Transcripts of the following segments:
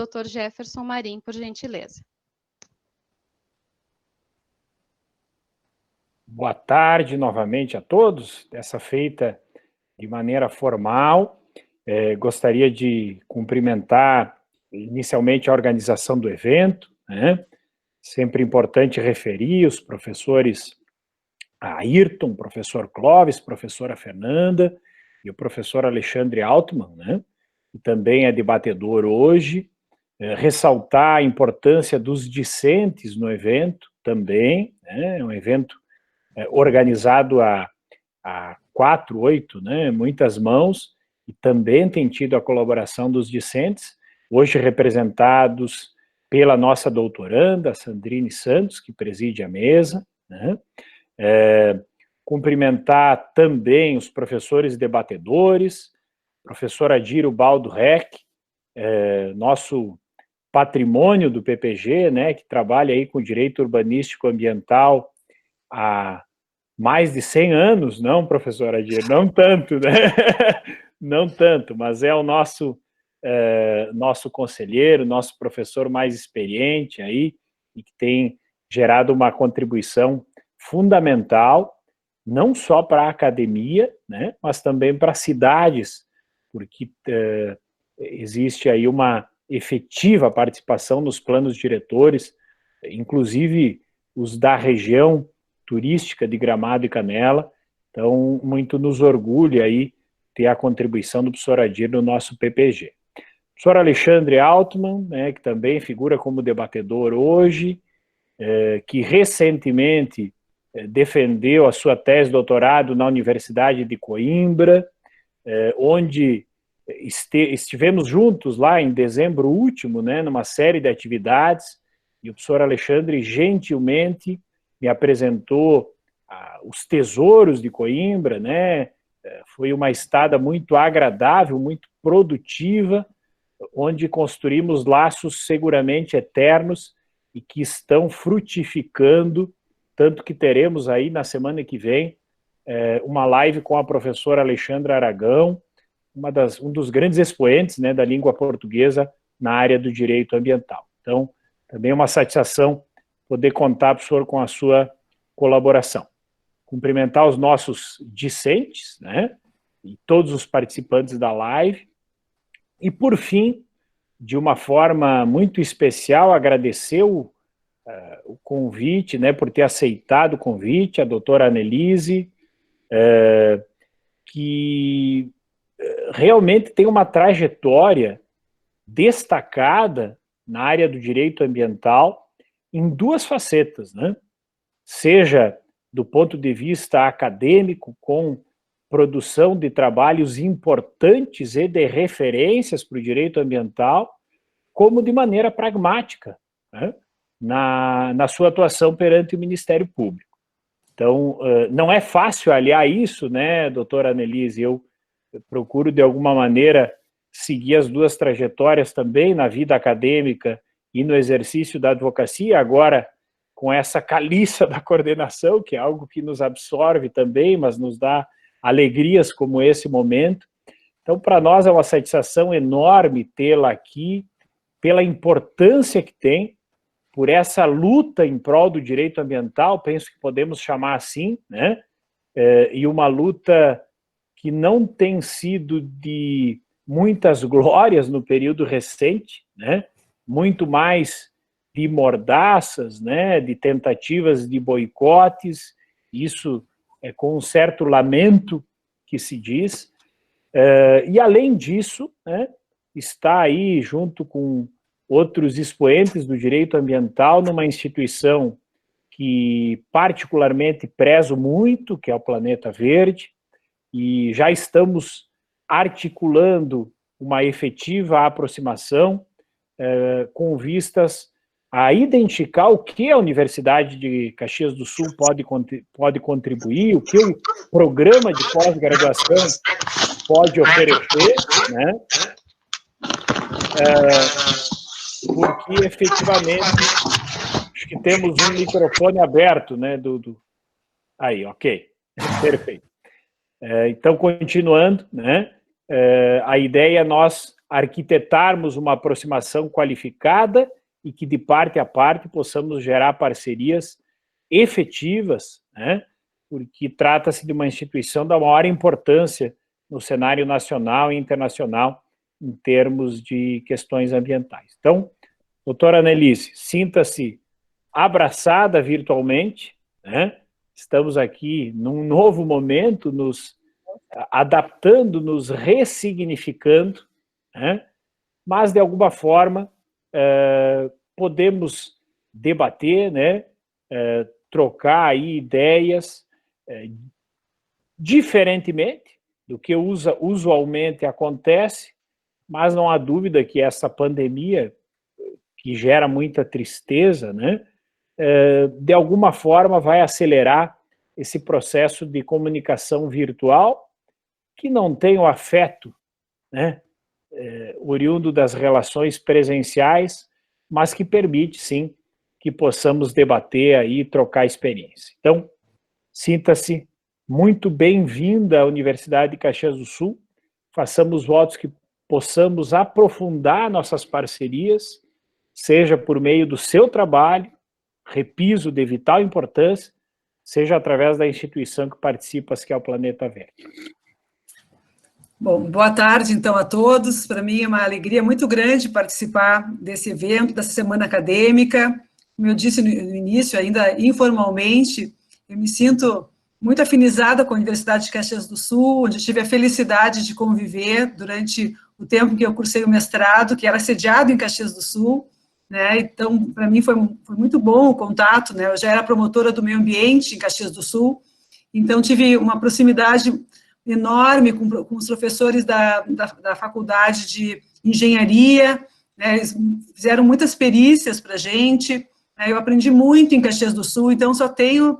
Dr. Jefferson Marim, por gentileza. Boa tarde novamente a todos, dessa feita de maneira formal. Gostaria de cumprimentar inicialmente a organização do evento, né? Sempre importante referir os professores Ayrton, professor Clóvis, professora Fernanda e o professor Alexandre Altman, né? Que também é debatedor hoje. Ressaltar a importância dos discentes no evento também, né? É um evento organizado a 4, 8, né? Muitas mãos, e também tem tido a colaboração dos discentes, hoje representados pela nossa doutoranda, Sandrine Santos, que preside a mesa, né? Cumprimentar também os professores debatedores, professor Adiro Baldo Reck, nosso patrimônio do PPG, né, que trabalha aí com direito urbanístico ambiental há mais de 100 anos, não, professor Adiro? Não tanto, né? Não tanto, mas é o nosso conselheiro, nosso professor mais experiente aí, e que tem gerado uma contribuição fundamental, não só para a academia, né, mas também para cidades, porque existe aí uma efetiva participação nos planos diretores, inclusive os da região turística de Gramado e Canela. Então, muito nos orgulha aí ter a contribuição do professor Adir no nosso PPG. O professor Alexandre Altman, né, que também figura como debatedor hoje, que recentemente defendeu a sua tese de doutorado na Universidade de Coimbra, onde estivemos juntos lá em dezembro último, né, numa série de atividades, e o professor Alexandre gentilmente me apresentou os tesouros de Coimbra, né? Foi uma estada muito agradável, muito produtiva, onde construímos laços seguramente eternos e que estão frutificando, tanto que teremos aí na semana que vem uma live com a professora Alexandra Aragão, um dos grandes expoentes, né, da língua portuguesa na área do direito ambiental. Então, também é uma satisfação poder contar, professor, com a sua colaboração. Cumprimentar os nossos discentes, né, e todos os participantes da live. E, por fim, de uma forma muito especial, agradecer o convite, né, por ter aceitado o convite, a doutora Annelise, que realmente tem uma trajetória destacada na área do direito ambiental em duas facetas, né? Seja do ponto de vista acadêmico, com produção de trabalhos importantes e de referências para o direito ambiental, como de maneira pragmática, né, na sua atuação perante o Ministério Público. Então, não é fácil aliar isso, né, doutora Annelise? Eu procuro, de alguma maneira, seguir as duas trajetórias também na vida acadêmica e no exercício da advocacia, agora com essa caliça da coordenação, que é algo que nos absorve também, mas nos dá alegrias como esse momento. Então, para nós é uma satisfação enorme tê-la aqui, pela importância que tem, por essa luta em prol do direito ambiental, penso que podemos chamar assim, né? E uma luta que não tem sido de muitas glórias no período recente, né? Muito mais de mordaças, né? De tentativas de boicotes, isso é com um certo lamento que se diz. E além disso, né, está aí junto com outros expoentes do direito ambiental numa instituição que particularmente prezo muito, que é o Planeta Verde, e já estamos articulando uma efetiva aproximação com vistas a identificar o que a Universidade de Caxias do Sul pode contribuir, o que o programa de pós-graduação pode oferecer, né? Porque efetivamente acho que temos um microfone aberto, né? Aí, ok, perfeito. Então, continuando, né? A ideia é nós arquitetarmos uma aproximação qualificada e que, de parte a parte, possamos gerar parcerias efetivas, né? Porque trata-se de uma instituição da maior importância no cenário nacional e internacional em termos de questões ambientais. Então, doutora Annelise, sinta-se abraçada virtualmente, né? Estamos aqui num novo momento, nos adaptando, nos ressignificando, né? Mas, de alguma forma, podemos debater, né? Trocar aí ideias diferentemente do que usualmente acontece, mas não há dúvida que essa pandemia, que gera muita tristeza, né, de alguma forma vai acelerar esse processo de comunicação virtual, que não tem o afeto, né, oriundo das relações presenciais, mas que permite, sim, que possamos debater aí, trocar experiência. Então, sinta-se muito bem-vinda à Universidade de Caxias do Sul, façamos votos que possamos aprofundar nossas parcerias, seja por meio do seu trabalho, repiso de vital importância, seja através da instituição que participas, que é o Planeta Verde. Bom, boa tarde, então, a todos. Para mim é uma alegria muito grande participar desse evento, dessa semana acadêmica. Como eu disse no início, ainda informalmente, eu me sinto muito afinizada com a Universidade de Caxias do Sul, onde tive a felicidade de conviver durante o tempo que eu cursei o mestrado, que era sediado em Caxias do Sul, né? Então, para mim foi muito bom o contato, né? Eu já era promotora do meio ambiente em Caxias do Sul, então tive uma proximidade enorme com os professores da faculdade de engenharia, né? Eles fizeram muitas perícias para a gente, né? Eu aprendi muito em Caxias do Sul, então só tenho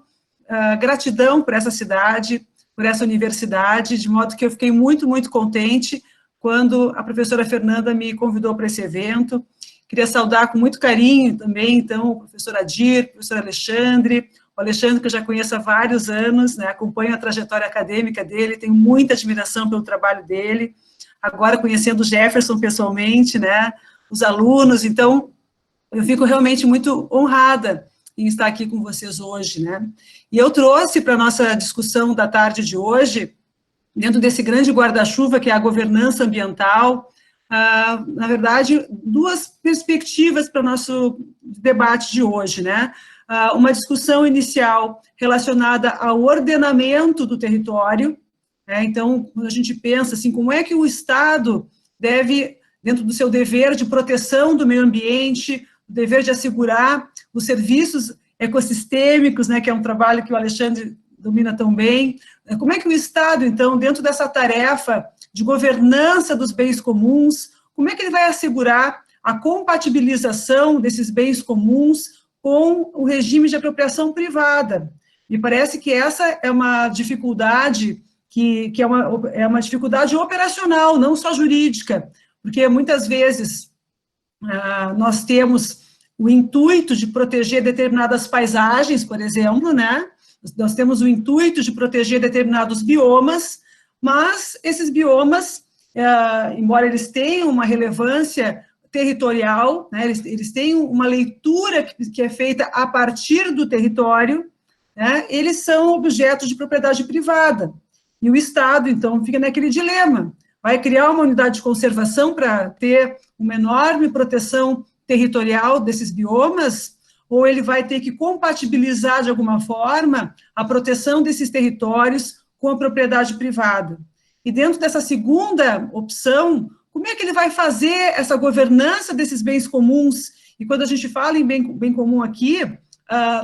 gratidão por essa cidade, por essa universidade, de modo que eu fiquei muito, muito contente quando a professora Fernanda me convidou para esse evento. Queria saudar com muito carinho também, então, o professor Adir, o professor Alexandre, o Alexandre que eu já conheço há vários anos, né, acompanho a trajetória acadêmica dele, tenho muita admiração pelo trabalho dele, agora conhecendo o Jefferson pessoalmente, né, os alunos, então, eu fico realmente muito honrada em estar aqui com vocês hoje, né? E eu trouxe para a nossa discussão da tarde de hoje, dentro desse grande guarda-chuva que é a governança ambiental, na verdade, duas perspectivas para o nosso debate de hoje, né? Uma discussão inicial relacionada ao ordenamento do território, né? Então, quando a gente pensa assim, como é que o Estado deve, dentro do seu dever de proteção do meio ambiente, o dever de assegurar os serviços ecossistêmicos, né, que é um trabalho que o Alexandre domina tão bem, como é que o Estado, então, dentro dessa tarefa de governança dos bens comuns, como é que ele vai assegurar a compatibilização desses bens comuns com o regime de apropriação privada? Me parece que essa é uma dificuldade que é uma dificuldade operacional, não só jurídica, porque muitas vezes nós temos o intuito de proteger determinadas paisagens, por exemplo, né? Nós temos o intuito de proteger determinados biomas, mas esses biomas, embora eles tenham uma relevância territorial, né, eles têm uma leitura que é feita a partir do território, né, eles são objetos de propriedade privada. E o Estado, então, fica naquele dilema. Vai criar uma unidade de conservação para ter uma enorme proteção territorial desses biomas, ou ele vai ter que compatibilizar, de alguma forma, a proteção desses territórios com a propriedade privada. E dentro dessa segunda opção, como é que ele vai fazer essa governança desses bens comuns? E quando a gente fala em bem comum aqui,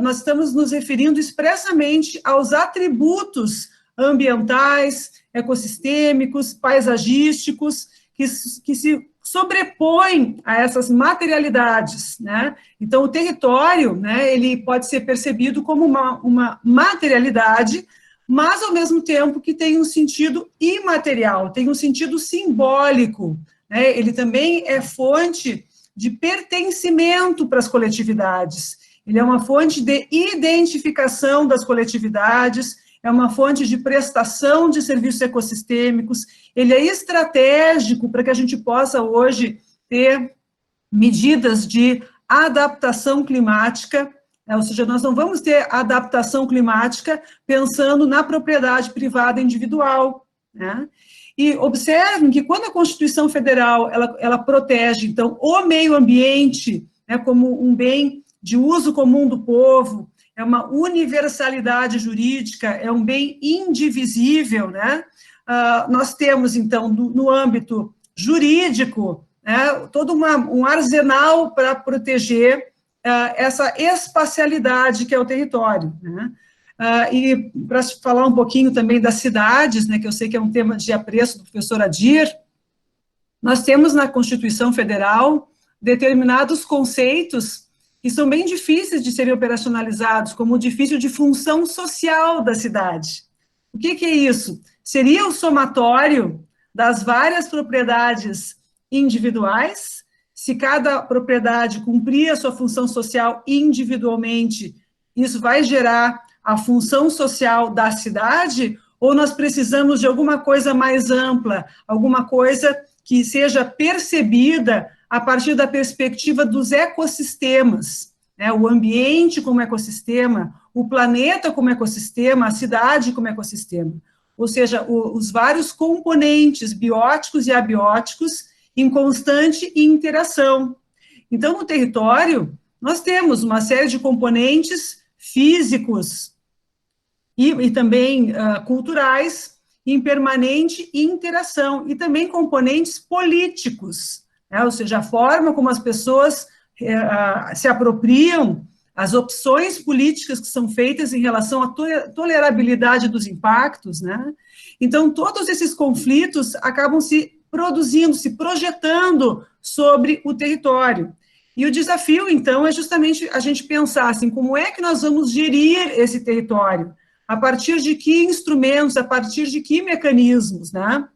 nós estamos nos referindo expressamente aos atributos ambientais, ecossistêmicos, paisagísticos, que se sobrepõem a essas materialidades, né? Então, o território, né, ele pode ser percebido como uma materialidade, mas, ao mesmo tempo, que tem um sentido imaterial, tem um sentido simbólico, né? Ele também é fonte de pertencimento para as coletividades, ele é uma fonte de identificação das coletividades, é uma fonte de prestação de serviços ecossistêmicos, ele é estratégico para que a gente possa hoje ter medidas de adaptação climática, ou seja, nós não vamos ter adaptação climática pensando na propriedade privada individual, né? E observem que quando a Constituição Federal, ela protege, então, o meio ambiente, né, como um bem de uso comum do povo, é uma universalidade jurídica, é um bem indivisível, né? Nós temos, então, no âmbito jurídico, né, todo um arsenal para proteger essa espacialidade que é o território, né? E para falar um pouquinho também das cidades, né, que eu sei que é um tema de apreço do professor Adir, nós temos na Constituição Federal determinados conceitos que são bem difíceis de serem operacionalizados, como o difícil de função social da cidade. O que é isso? Seria o somatório das várias propriedades individuais. Se cada propriedade cumprir a sua função social individualmente, isso vai gerar a função social da cidade, ou nós precisamos de alguma coisa mais ampla, alguma coisa que seja percebida a partir da perspectiva dos ecossistemas, né? O ambiente como ecossistema, o planeta como ecossistema, a cidade como ecossistema, ou seja, os vários componentes bióticos e abióticos em constante interação. Então, no território, nós temos uma série de componentes físicos e também culturais em permanente interação, e também componentes políticos, né? Ou seja, a forma como as pessoas se apropriam, as opções políticas que são feitas em relação à tolerabilidade dos impactos, né? Então, todos esses conflitos acabam se produzindo, se projetando sobre o território. E o desafio, então, é justamente a gente pensar assim, como é que nós vamos gerir esse território? A partir de que instrumentos, a partir de que mecanismos, né?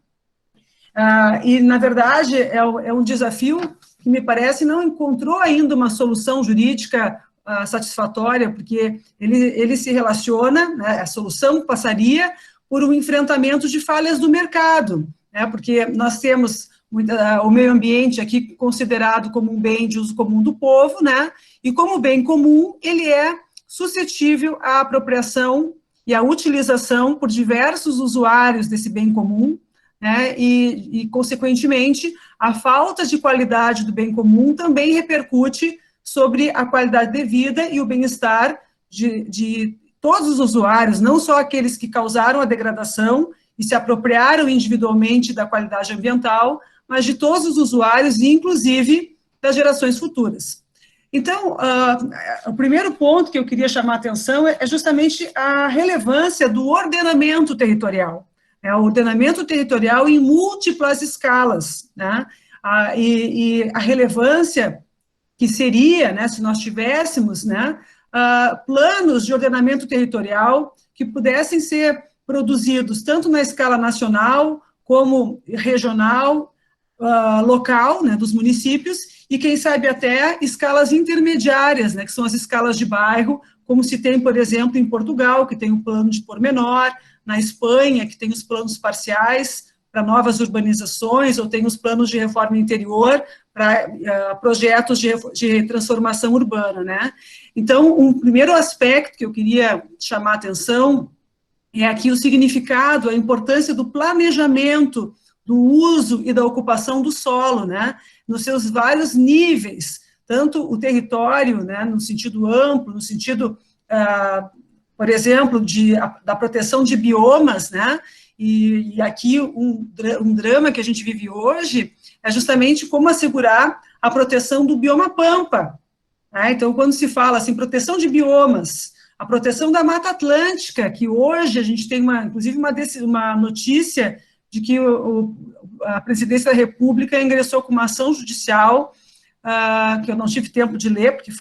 E, na verdade, é um desafio que, me parece, não encontrou ainda uma solução jurídica satisfatória, porque ele se relaciona, né, a solução passaria por um enfrentamento de falhas do mercado, né, porque nós temos o meio ambiente aqui considerado como um bem de uso comum do povo, né, e como bem comum, ele é suscetível à apropriação e à utilização por diversos usuários desse bem comum, né, e, consequentemente, a falta de qualidade do bem comum também repercute sobre a qualidade de vida e o bem-estar de todos os usuários, não só aqueles que causaram a degradação e se apropriaram individualmente da qualidade ambiental, mas de todos os usuários, inclusive das gerações futuras. Então, o primeiro ponto que eu queria chamar a atenção é justamente a relevância do ordenamento territorial. O ordenamento territorial em múltiplas escalas, né? E a relevância que seria, né, se nós tivéssemos, né, planos de ordenamento territorial que pudessem ser produzidos tanto na escala nacional, como regional, local, né, dos municípios, e quem sabe até escalas intermediárias, né, que são as escalas de bairro, como se tem, por exemplo, em Portugal, que tem o plano de pormenor, na Espanha, que tem os planos parciais para novas urbanizações, ou tem os planos de reforma interior para projetos de transformação urbana, né? Então, um primeiro aspecto que eu queria chamar a atenção é aqui o significado, a importância do planejamento, do uso e da ocupação do solo, né? Nos seus vários níveis, tanto o território, né, no sentido amplo, no sentido, por exemplo, da proteção de biomas, né? E aqui um drama que a gente vive hoje é justamente como assegurar a proteção do bioma pampa, né? Então, quando se fala assim, proteção de biomas, a proteção da Mata Atlântica, que hoje a gente tem, inclusive, uma notícia de que a Presidência da República ingressou com uma ação judicial, que eu não tive tempo de ler, porque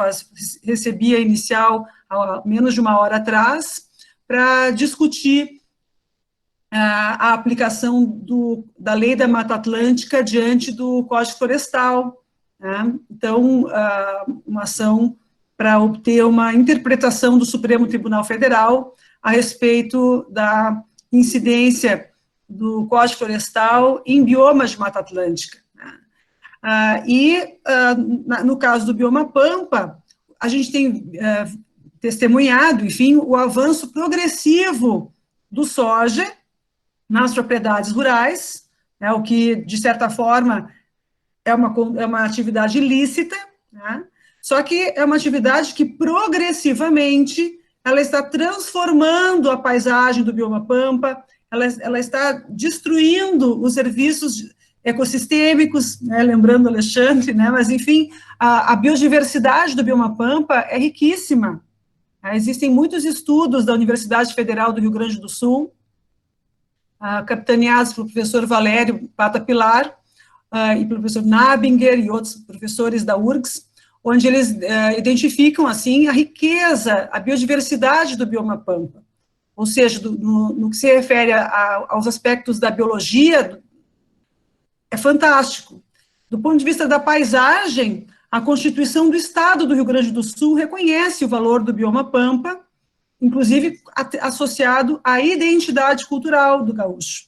recebi a inicial há menos de uma hora atrás, para discutir a aplicação da Lei da Mata Atlântica diante do Código Florestal, né? Então, uma ação para obter uma interpretação do Supremo Tribunal Federal a respeito da incidência do Código Florestal em biomas de Mata Atlântica. No caso do bioma Pampa, a gente tem testemunhado, enfim, o avanço progressivo do soja nas propriedades rurais, né, o que, de certa forma, é uma atividade ilícita, né, só que é uma atividade que, progressivamente, ela está transformando a paisagem do bioma Pampa, ela está destruindo os serviços ecossistêmicos, né, lembrando Alexandre, né, mas, enfim, a biodiversidade do bioma Pampa é riquíssima. Existem muitos estudos da Universidade Federal do Rio Grande do Sul, capitaneados pelo professor Valério Pata Pilar, e pelo professor Nabinger e outros professores da URGS, onde eles identificam, assim, a riqueza, a biodiversidade do bioma Pampa. Ou seja, no que se refere aos aspectos da biologia, é fantástico. Do ponto de vista da paisagem, a Constituição do Estado do Rio Grande do Sul reconhece o valor do bioma Pampa, inclusive associado à identidade cultural do gaúcho.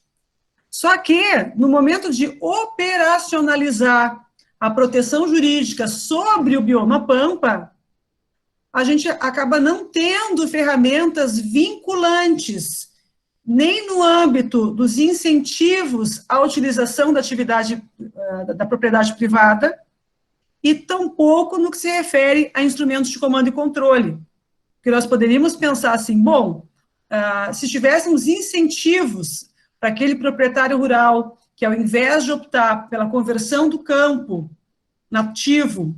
Só que, no momento de operacionalizar a proteção jurídica sobre o bioma Pampa, a gente acaba não tendo ferramentas vinculantes, nem no âmbito dos incentivos à utilização da atividade da propriedade privada, e tampouco no que se refere a instrumentos de comando e controle. Porque nós poderíamos pensar assim, bom, se tivéssemos incentivos para aquele proprietário rural que, ao invés de optar pela conversão do campo nativo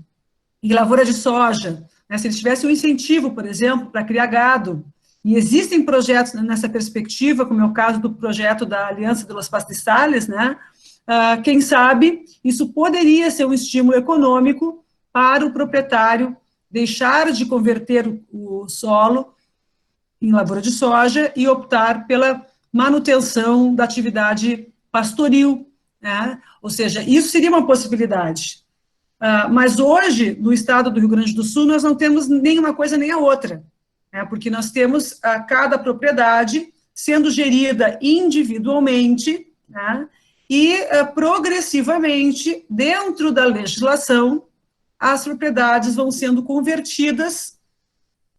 em lavoura de soja, né, se ele tivesse um incentivo, por exemplo, para criar gado, e existem projetos nessa perspectiva, como é o caso do projeto da Aliança de los Pastizales, né, quem sabe isso poderia ser um estímulo econômico para o proprietário deixar de converter o solo em lavoura de soja e optar pela manutenção da atividade pastoril, né? Ou seja, isso seria uma possibilidade. Mas hoje, no estado do Rio Grande do Sul, nós não temos nem uma coisa nem a outra, né? Porque nós temos cada propriedade sendo gerida individualmente, né? E progressivamente, dentro da legislação, as propriedades vão sendo convertidas,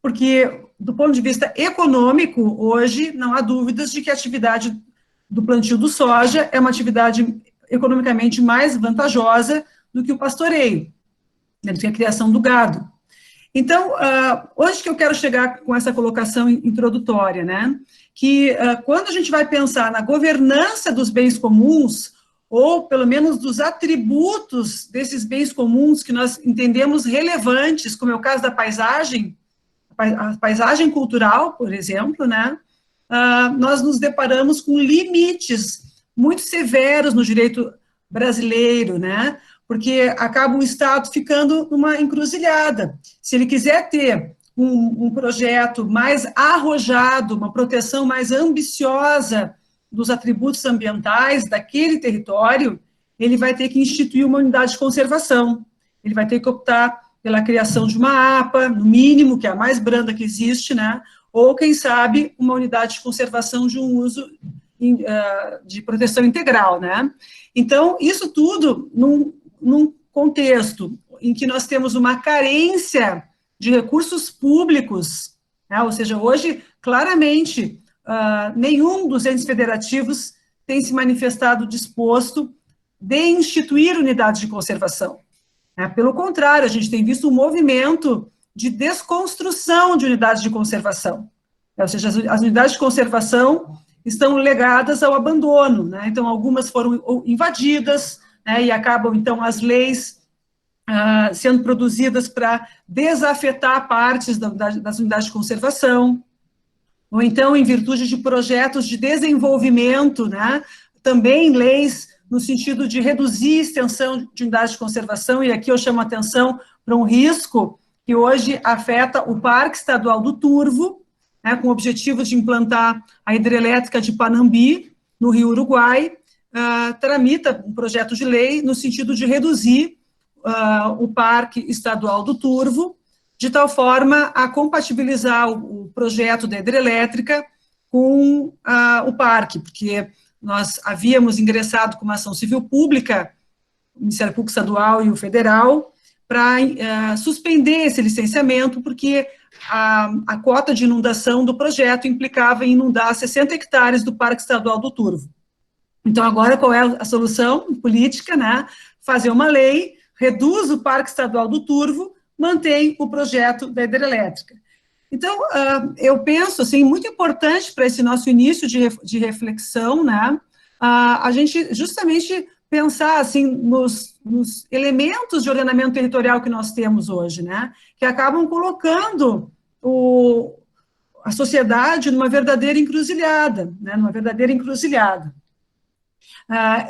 porque, do ponto de vista econômico, hoje, não há dúvidas de que a atividade do plantio do soja é uma atividade economicamente mais vantajosa do que o pastoreio, né, do que a criação do gado. Então, onde que eu quero chegar com essa colocação introdutória, né? Que quando a gente vai pensar na governança dos bens comuns, ou pelo menos dos atributos desses bens comuns que nós entendemos relevantes, como é o caso da paisagem, a paisagem cultural, por exemplo, né? Nós nos deparamos com limites muito severos no direito brasileiro, né? Porque acaba o Estado ficando numa encruzilhada. Se ele quiser ter um projeto mais arrojado, uma proteção mais ambiciosa dos atributos ambientais daquele território, ele vai ter que instituir uma unidade de conservação, ele vai ter que optar pela criação de uma APA, no mínimo, que é a mais branda que existe, né? Ou, quem sabe, uma unidade de conservação de um uso de proteção integral, né? Então, isso tudo num contexto em que nós temos uma carência de recursos públicos, né? Ou seja, hoje, claramente, nenhum dos entes federativos tem se manifestado disposto de instituir unidades de conservação. Pelo contrário, a gente tem visto um movimento de desconstrução de unidades de conservação. Ou seja, as unidades de conservação estão legadas ao abandono, né? Então, algumas foram invadidas, né, e acabam, então, as leis sendo produzidas para desafetar partes das unidades de conservação, ou então, em virtude de projetos de desenvolvimento, né, também leis no sentido de reduzir a extensão de unidades de conservação, e aqui eu chamo a atenção para um risco que hoje afeta o Parque Estadual do Turvo, né, com o objetivo de implantar a hidrelétrica de Panambi, no Rio Uruguai, tramita um projeto de lei no sentido de reduzir o Parque Estadual do Turvo, de tal forma a compatibilizar o projeto da hidrelétrica com o parque, porque nós havíamos ingressado com uma ação civil pública, o Ministério Público Estadual e o Federal, para suspender esse licenciamento, porque a cota de inundação do projeto implicava em inundar 60 hectares do Parque Estadual do Turvo. Então, agora, qual é a solução política, né? Fazer uma lei, reduz o Parque Estadual do Turvo, mantém o projeto da hidrelétrica. Então, eu penso, assim, muito importante para esse nosso início de reflexão, né? A gente justamente pensar, assim, nos elementos de ordenamento territorial que nós temos hoje, né? Que acabam colocando a sociedade numa verdadeira encruzilhada, né? Numa verdadeira encruzilhada.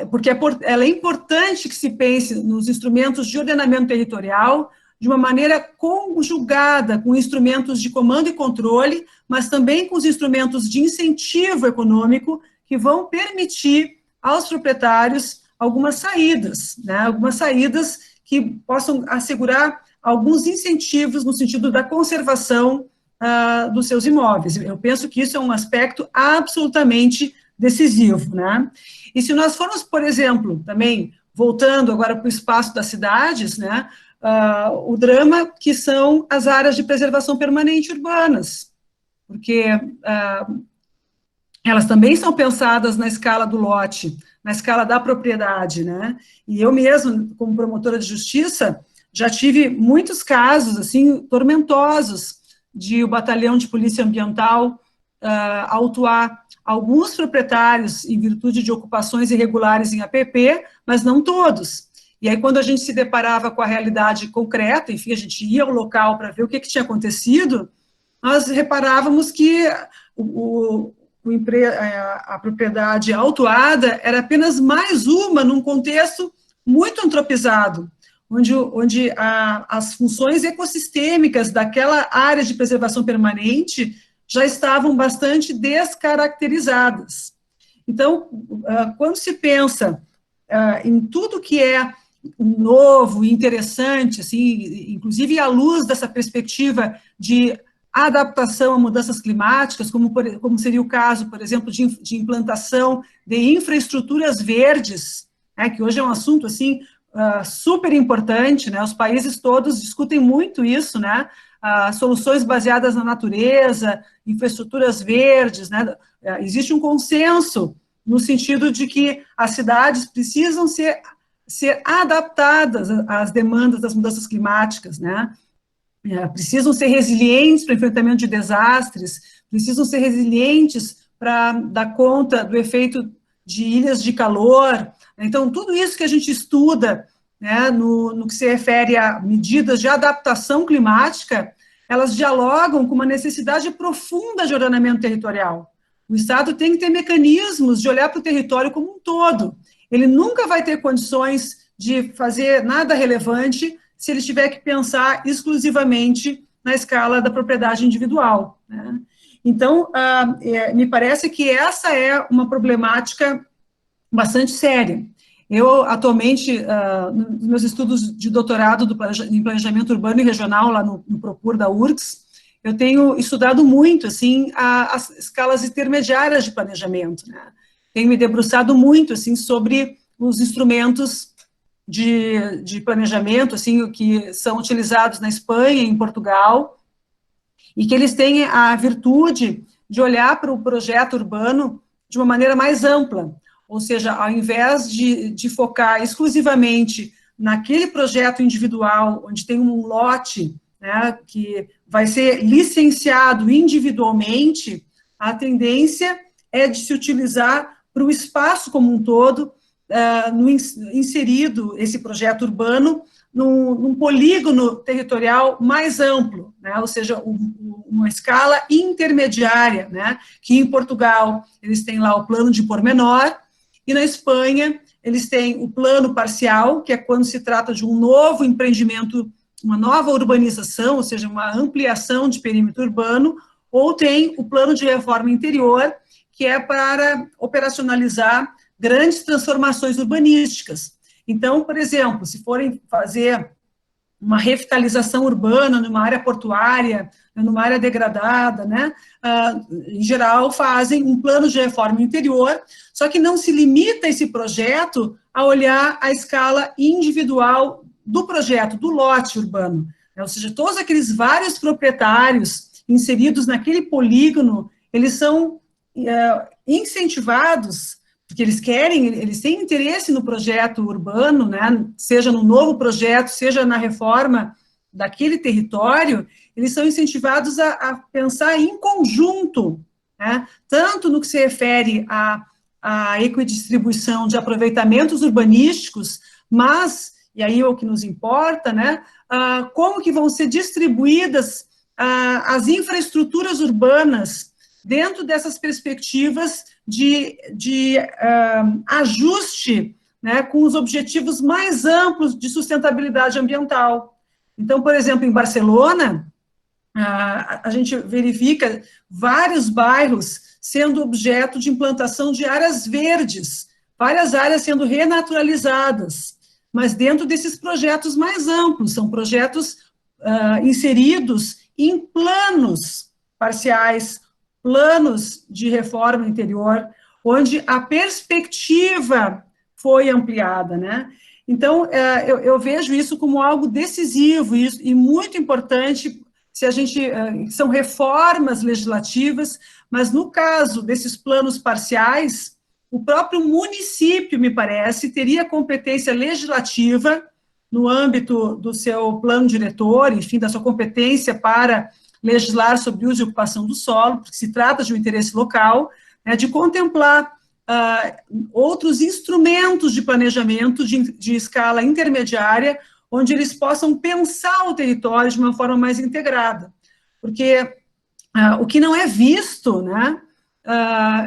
Porque ela é importante que se pense nos instrumentos de ordenamento territorial de uma maneira conjugada com instrumentos de comando e controle, mas também com os instrumentos de incentivo econômico que vão permitir aos proprietários algumas saídas, né? Algumas saídas que possam assegurar alguns incentivos no sentido da conservação dos seus imóveis. Eu penso que isso é um aspecto absolutamente decisivo, né? E se nós formos, por exemplo, também, voltando agora para o espaço das cidades, né, o drama que são as áreas de preservação permanente urbanas, porque elas também são pensadas na escala do lote, na escala da propriedade, né, e eu mesma, como promotora de justiça, já tive muitos casos, assim, tormentosos, de o batalhão de polícia ambiental autuar alguns proprietários em virtude de ocupações irregulares em APP, mas não todos. E aí, quando a gente se deparava com a realidade concreta, enfim, a gente ia ao local para ver o que tinha acontecido, nós reparávamos que a propriedade autuada era apenas mais uma num contexto muito antropizado, onde as funções ecossistêmicas daquela área de preservação permanente já estavam bastante descaracterizadas. Então, quando se pensa em tudo que é novo e interessante, assim, inclusive à luz dessa perspectiva de adaptação a mudanças climáticas, como seria o caso, por exemplo, de implantação de infraestruturas verdes, né, que hoje é um assunto assim super importante, né? Os países todos discutem muito isso, né? Soluções baseadas na natureza, infraestruturas verdes, né? Existe um consenso no sentido de que as cidades precisam ser adaptadas às demandas das mudanças climáticas, né? Precisam ser resilientes para o enfrentamento de desastres, precisam ser resilientes para dar conta do efeito de ilhas de calor. Então, tudo isso que a gente estuda, né, no que se refere a medidas de adaptação climática, elas dialogam com uma necessidade profunda de ordenamento territorial. O Estado tem que ter mecanismos de olhar para o território como um todo. Ele nunca vai ter condições de fazer nada relevante se ele tiver que pensar exclusivamente na escala da propriedade individual, né? Então, me parece que essa é uma problemática bastante séria. Eu, atualmente, nos meus estudos de doutorado em planejamento urbano e regional, lá no Propur da URGS, eu tenho estudado muito, assim, as escalas intermediárias de planejamento, né? Tenho me debruçado muito, assim, sobre os instrumentos de planejamento, assim, que são utilizados na Espanha e em Portugal, e que eles têm a virtude de olhar para o projeto urbano de uma maneira mais ampla, ou seja, ao invés de focar exclusivamente naquele projeto individual, onde tem um lote, né, que vai ser licenciado individualmente, a tendência é de se utilizar para o espaço como um todo, inserido esse projeto urbano num polígono territorial mais amplo, né, ou seja, uma escala intermediária, né, que em Portugal eles têm lá o plano de pormenor, e na Espanha eles têm o plano parcial, que é quando se trata de um novo empreendimento, uma nova urbanização, ou seja, uma ampliação de perímetro urbano, ou tem o plano de reforma interior, que é para operacionalizar grandes transformações urbanísticas. Então, por exemplo, se forem fazer uma revitalização urbana numa área portuária, numa área degradada, né, em geral fazem um plano de reforma interior, só que não se limita esse projeto a olhar a escala individual do projeto, do lote urbano, né, ou seja, todos aqueles vários proprietários inseridos naquele polígono, eles são incentivados, porque eles têm interesse no projeto urbano, né, seja no novo projeto, seja na reforma daquele território, eles são incentivados a pensar em conjunto, né, tanto no que se refere à equidistribuição de aproveitamentos urbanísticos, mas, e aí é o que nos importa, né, como que vão ser distribuídas as infraestruturas urbanas dentro dessas perspectivas de ajuste, né, com os objetivos mais amplos de sustentabilidade ambiental. Então, por exemplo, em Barcelona, a gente verifica vários bairros sendo objeto de implantação de áreas verdes, várias áreas sendo renaturalizadas, mas dentro desses projetos mais amplos, são projetos inseridos em planos parciais, planos de reforma interior, onde a perspectiva foi ampliada, né? Então, eu vejo isso como algo decisivo e muito importante, se a gente, são reformas legislativas, mas no caso desses planos parciais, o próprio município, me parece, teria competência legislativa no âmbito do seu plano diretor, enfim, da sua competência para legislar sobre uso e ocupação do solo, porque se trata de um interesse local, né, de contemplar outros instrumentos de planejamento de escala intermediária, onde eles possam pensar o território de uma forma mais integrada. Porque o que não é visto, né,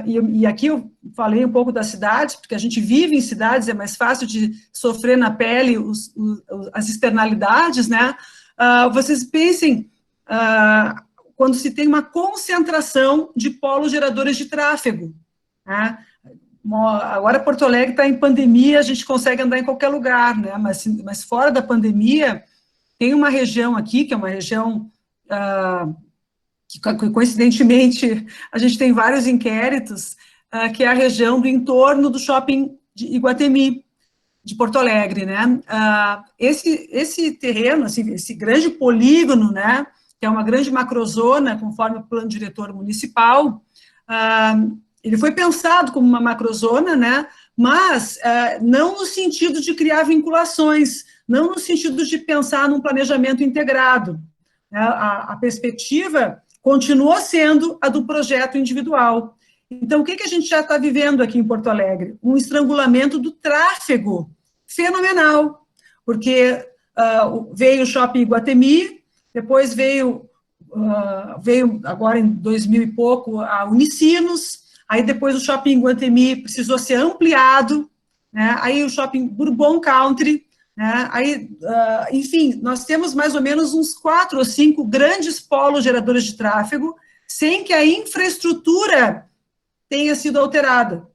e aqui eu falei um pouco das cidades, porque a gente vive em cidades, é mais fácil de sofrer na pele as externalidades, né, vocês pensem, quando se tem uma concentração de polos geradores de tráfego, né? Agora Porto Alegre está em pandemia, a gente consegue andar em qualquer lugar, né? Mas fora da pandemia, tem uma região aqui, que é uma região que coincidentemente a gente tem vários inquéritos, que é a região do entorno do shopping de Iguatemi, de Porto Alegre, né? Esse terreno, assim, esse grande polígono, né, que é uma grande macrozona, conforme o plano diretor municipal, ele foi pensado como uma macrozona, né, mas não no sentido de criar vinculações, não no sentido de pensar num planejamento integrado. A perspectiva continuou sendo a do projeto individual. Então, o que a gente já está vivendo aqui em Porto Alegre? Um estrangulamento do tráfego fenomenal, porque veio o Shopping Iguatemi, depois veio agora em 2000 e pouco a Unicinos, aí depois o Shopping Iguatemi precisou ser ampliado, né, aí o Shopping Bourbon Country, né, aí, enfim, nós temos mais ou menos uns 4 ou 5 grandes polos geradores de tráfego, sem que a infraestrutura tenha sido alterada.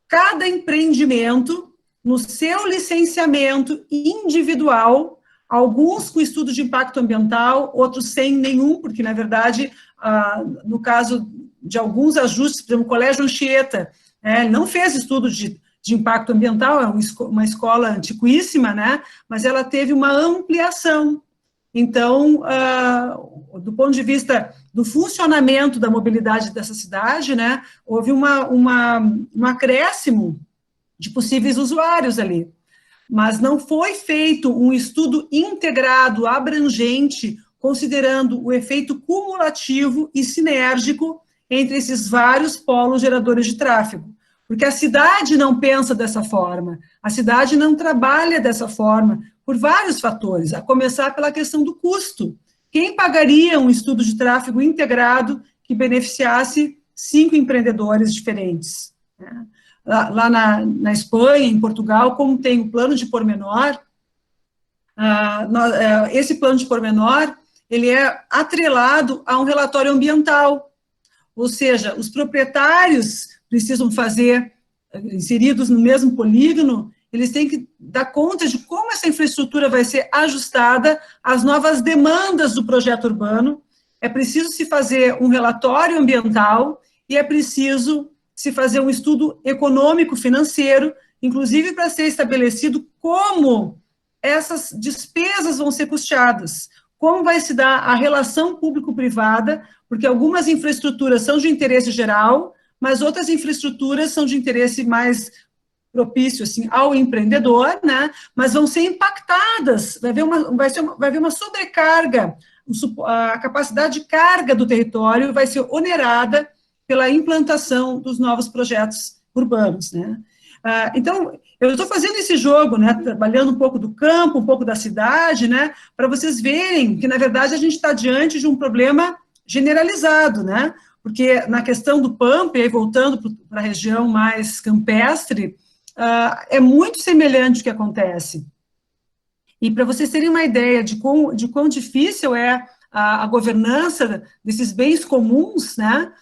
Cada empreendimento, no seu licenciamento individual, alguns com estudo de impacto ambiental, outros sem nenhum, porque, na verdade, no caso de alguns ajustes, por exemplo, o Colégio Anchieta, não fez estudo de impacto ambiental, é uma escola antiquíssima, né, mas ela teve uma ampliação. Então, do ponto de vista do funcionamento da mobilidade dessa cidade, né, houve um acréscimo de possíveis usuários ali. Mas não foi feito um estudo integrado, abrangente, considerando o efeito cumulativo e sinérgico entre esses vários polos geradores de tráfego. Porque a cidade não pensa dessa forma, a cidade não trabalha dessa forma, por vários fatores, a começar pela questão do custo. Quem pagaria um estudo de tráfego integrado que beneficiasse 5 empreendedores diferentes? Lá na Espanha, em Portugal, como tem o plano de pormenor, esse plano de pormenor, ele é atrelado a um relatório ambiental, ou seja, os proprietários precisam fazer, inseridos no mesmo polígono, eles têm que dar conta de como essa infraestrutura vai ser ajustada às novas demandas do projeto urbano. É preciso se fazer um relatório ambiental e é preciso se fazer um estudo econômico, financeiro, inclusive para ser estabelecido como essas despesas vão ser custeadas, como vai se dar a relação público-privada, porque algumas infraestruturas são de interesse geral, mas outras infraestruturas são de interesse mais propício assim, ao empreendedor, né? Mas vão ser impactadas, vai haver uma sobrecarga, a capacidade de carga do território vai ser onerada pela implantação dos novos projetos urbanos, né? Então, eu estou fazendo esse jogo, né, trabalhando um pouco do campo, um pouco da cidade, né, para vocês verem que, na verdade, a gente está diante de um problema generalizado, né, porque na questão do Pampa, e aí voltando para a região mais campestre, é muito semelhante o que acontece. E para vocês terem uma ideia de quão difícil é a governança desses bens comuns, né,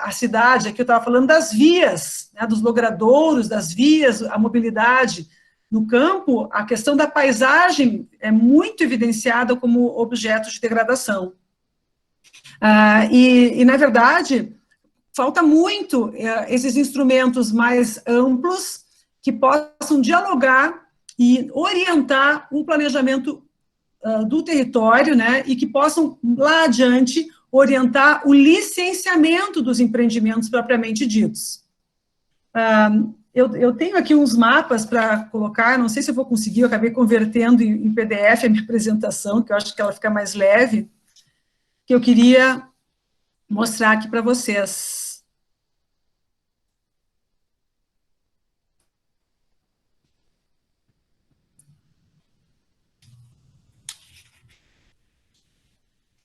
a cidade, aqui eu estava falando das vias, né, dos logradouros, das vias, a mobilidade. No campo, a questão da paisagem é muito evidenciada como objeto de degradação. Na verdade, falta muito esses instrumentos mais amplos que possam dialogar e orientar o planejamento do território, né, e que possam, lá adiante, orientar o licenciamento dos empreendimentos propriamente ditos. Eu tenho aqui uns mapas para colocar, não sei se eu vou conseguir, eu acabei convertendo em PDF a minha apresentação, que eu acho que ela fica mais leve, que eu queria mostrar aqui para vocês.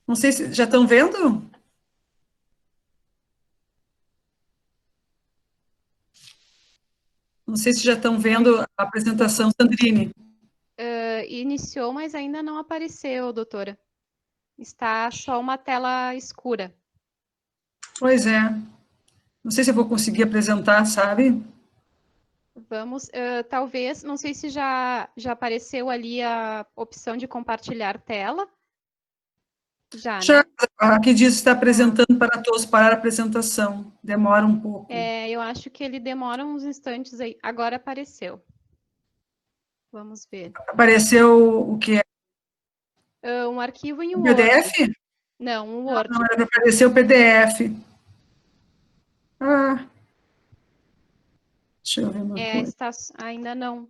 Não sei se já estão vendo? Não sei se já estão vendo a apresentação, Sandrine. Iniciou, mas ainda não apareceu, doutora. Está só uma tela escura. Pois é. Não sei se eu vou conseguir apresentar, sabe? Vamos, talvez, não sei se já apareceu ali a opção de compartilhar tela. Já, Já, né? aqui diz que está apresentando para todos, parar a apresentação. Demora um pouco. Eu acho que ele demora uns instantes aí. Agora apareceu. Vamos ver. Apareceu o quê? Um arquivo em O Word. PDF? Não, um Word. Não, era para aparecer o PDF. Deixa eu ver uma coisa. Ainda não.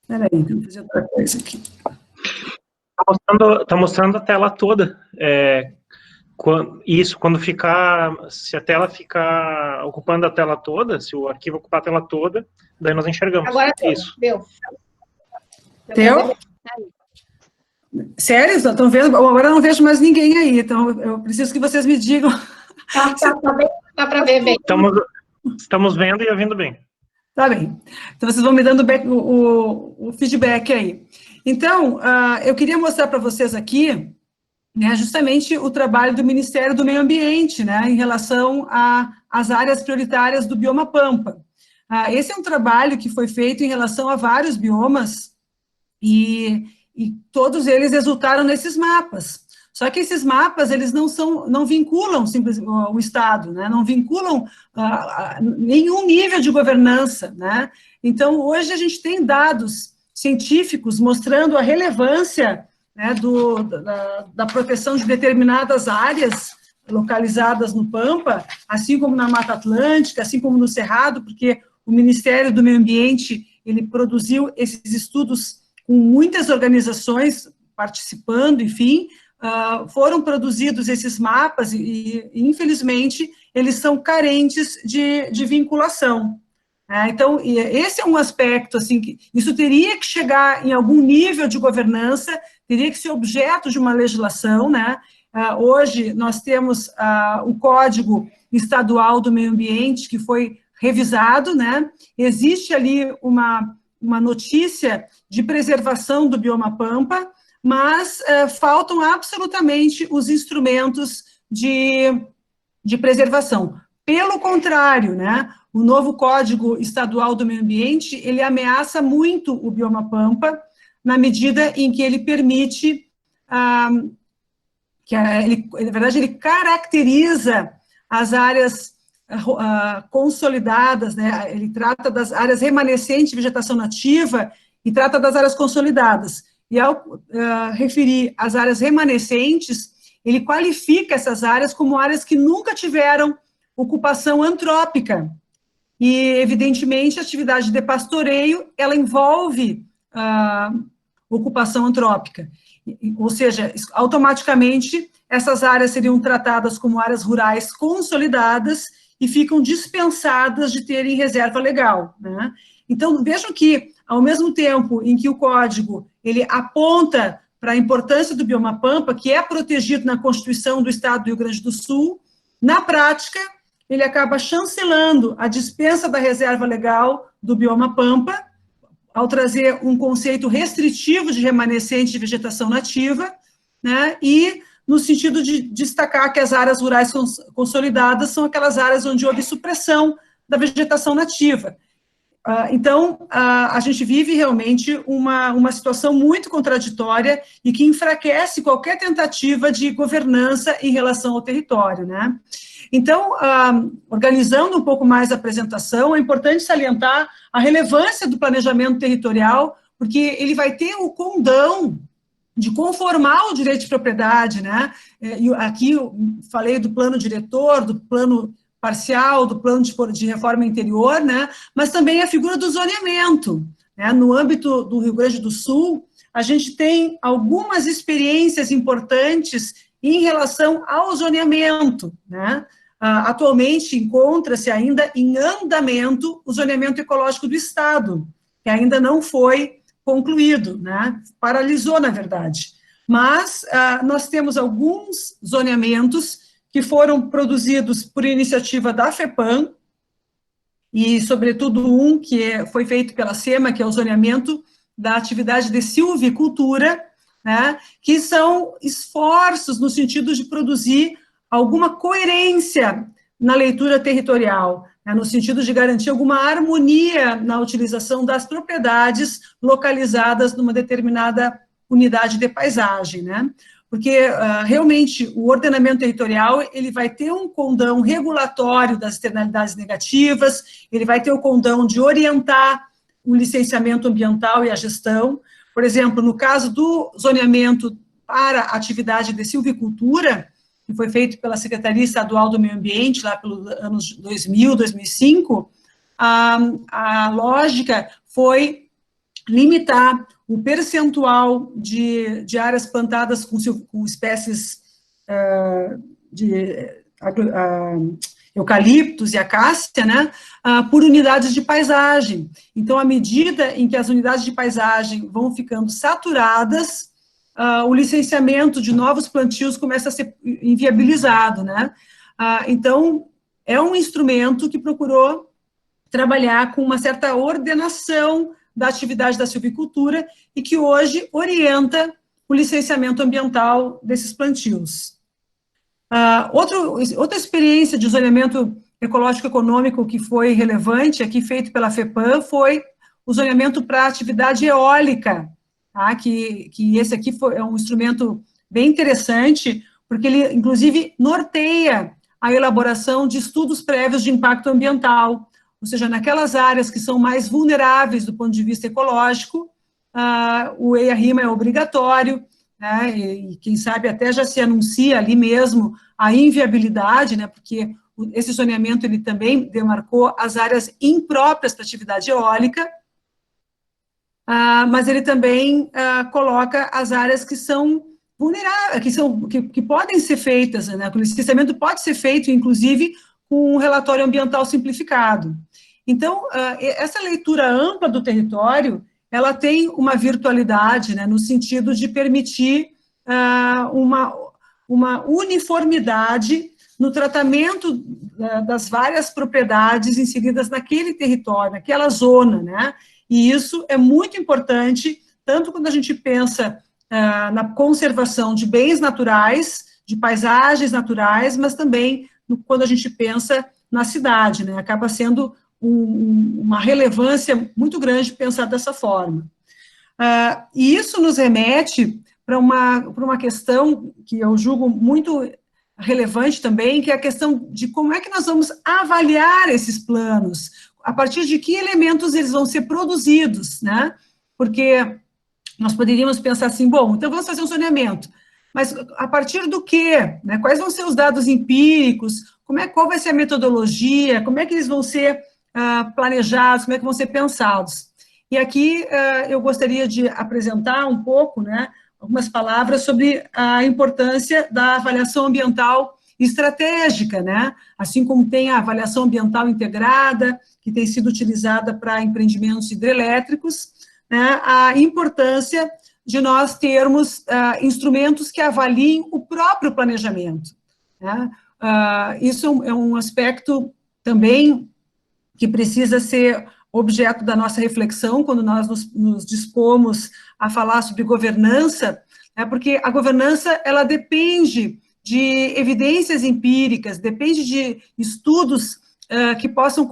Espera aí, vou fazer outra coisa aqui. Está mostrando a tela toda. Quando ficar, se a tela ficar ocupando a tela toda, se o arquivo ocupar a tela toda, daí nós enxergamos. Agora isso. Deu. Deu? Sério? Estão vendo? Agora eu não vejo mais ninguém aí, então eu preciso que vocês me digam. Tá para ver bem. Estamos vendo e ouvindo bem. Tá bem. Então, vocês vão me dando o feedback aí. Então, eu queria mostrar para vocês aqui, né, justamente o trabalho do Ministério do Meio Ambiente, né, em relação às áreas prioritárias do bioma Pampa. Esse é um trabalho que foi feito em relação a vários biomas e todos eles resultaram nesses mapas. Só que esses mapas, eles não vinculam simplesmente o Estado, né? Não vinculam nenhum nível de governança, né? Então, hoje a gente tem dados científicos mostrando a relevância, né, da proteção de determinadas áreas localizadas no Pampa, assim como na Mata Atlântica, assim como no Cerrado, porque o Ministério do Meio Ambiente, ele produziu esses estudos com muitas organizações participando, enfim, foram produzidos esses mapas e, infelizmente, eles são carentes de vinculação. Então, esse é um aspecto, assim, que isso teria que chegar em algum nível de governança, teria que ser objeto de uma legislação, né? Hoje, nós temos o Código Estadual do Meio Ambiente, que foi revisado, né? Existe ali uma notícia de preservação do bioma Pampa, mas faltam absolutamente os instrumentos de preservação. Pelo contrário, né, o novo Código Estadual do Meio Ambiente, ele ameaça muito o bioma pampa, na medida em que ele permite, na verdade, ele caracteriza as áreas consolidadas, né? Ele trata das áreas remanescentes de vegetação nativa e trata das áreas consolidadas. E ao referir as áreas remanescentes, ele qualifica essas áreas como áreas que nunca tiveram ocupação antrópica. E, evidentemente, a atividade de pastoreio, ela envolve ocupação antrópica. Ou seja, automaticamente, essas áreas seriam tratadas como áreas rurais consolidadas e ficam dispensadas de terem reserva legal, né? Então, vejam que, ao mesmo tempo em que o Código ele aponta para a importância do bioma pampa, que é protegido na Constituição do Estado do Rio Grande do Sul, na prática, ele acaba chancelando a dispensa da reserva legal do bioma pampa, ao trazer um conceito restritivo de remanescente de vegetação nativa, né, e no sentido de destacar que as áreas rurais consolidadas são aquelas áreas onde houve supressão da vegetação nativa. Então, a gente vive realmente uma situação muito contraditória e que enfraquece qualquer tentativa de governança em relação ao território, né? Então, organizando um pouco mais a apresentação, é importante salientar a relevância do planejamento territorial, porque ele vai ter o condão de conformar o direito de propriedade, né? E aqui eu falei do plano diretor, do plano parcial, do plano de reforma interior, né? Mas também a figura do zoneamento, né? No âmbito do Rio Grande do Sul, a gente tem algumas experiências importantes em relação ao zoneamento, né? Atualmente encontra-se ainda em andamento o zoneamento ecológico do Estado, que ainda não foi concluído, né? Paralisou, na verdade. Mas nós temos alguns zoneamentos que foram produzidos por iniciativa da FEPAM, e, sobretudo, um que foi feito pela SEMA, que é o zoneamento da atividade de silvicultura, né, que são esforços no sentido de produzir alguma coerência na leitura territorial, né, no sentido de garantir alguma harmonia na utilização das propriedades localizadas numa determinada unidade de paisagem, né? Porque, realmente, o ordenamento territorial, ele vai ter um condão regulatório das externalidades negativas, ele vai ter o condão de orientar o licenciamento ambiental e a gestão. Por exemplo, no caso do zoneamento para a atividade de silvicultura, que foi feito pela Secretaria Estadual do Meio Ambiente, lá pelos anos 2000, 2005, a lógica foi limitar o percentual de áreas plantadas com espécies de eucaliptos e acácia, né, por unidades de paisagem. Então, à medida em que as unidades de paisagem vão ficando saturadas, o licenciamento de novos plantios começa a ser inviabilizado, né? Então, é um instrumento que procurou trabalhar com uma certa ordenação da atividade da silvicultura e que hoje orienta o licenciamento ambiental desses plantios. Outra experiência de zoneamento ecológico econômico que foi relevante, aqui feito pela FEPAM, foi o zoneamento para atividade eólica, tá? Que esse aqui é um instrumento bem interessante, porque ele, inclusive, norteia a elaboração de estudos prévios de impacto ambiental, ou seja, naquelas áreas que são mais vulneráveis do ponto de vista ecológico, o EIA-RIMA é obrigatório, né, e quem sabe até já se anuncia ali mesmo a inviabilidade, né, porque esse zoneamento ele também demarcou as áreas impróprias para atividade eólica, mas ele também coloca as áreas que são vulneráveis, que podem ser feitas, né, o licenciamento pode ser feito, inclusive, com um relatório ambiental simplificado. Então, essa leitura ampla do território, ela tem uma virtualidade, né, no sentido de permitir uma uniformidade no tratamento das várias propriedades inseridas naquele território, naquela zona, né, e isso é muito importante, tanto quando a gente pensa na conservação de bens naturais, de paisagens naturais, mas também quando a gente pensa na cidade, né, acaba sendo uma relevância muito grande pensar dessa forma. E isso nos remete para uma questão que eu julgo muito relevante também, que é a questão de como é que nós vamos avaliar esses planos, a partir de que elementos eles vão ser produzidos, né? Porque nós poderíamos pensar assim, bom, então vamos fazer um zoneamento, mas a partir do quê? Né? Quais vão ser os dados empíricos? Qual vai ser a metodologia? Como é que eles vão ser planejados? Como é que vão ser pensados? E aqui eu gostaria de apresentar um pouco, né, algumas palavras sobre a importância da avaliação ambiental estratégica, né? Assim como tem a avaliação ambiental integrada, que tem sido utilizada para empreendimentos hidrelétricos, né, a importância de nós termos instrumentos que avaliem o próprio planejamento, né? Isso é um aspecto também que precisa ser objeto da nossa reflexão quando nós nos dispomos a falar sobre governança, né, porque a governança, ela depende de evidências empíricas, depende de estudos que possam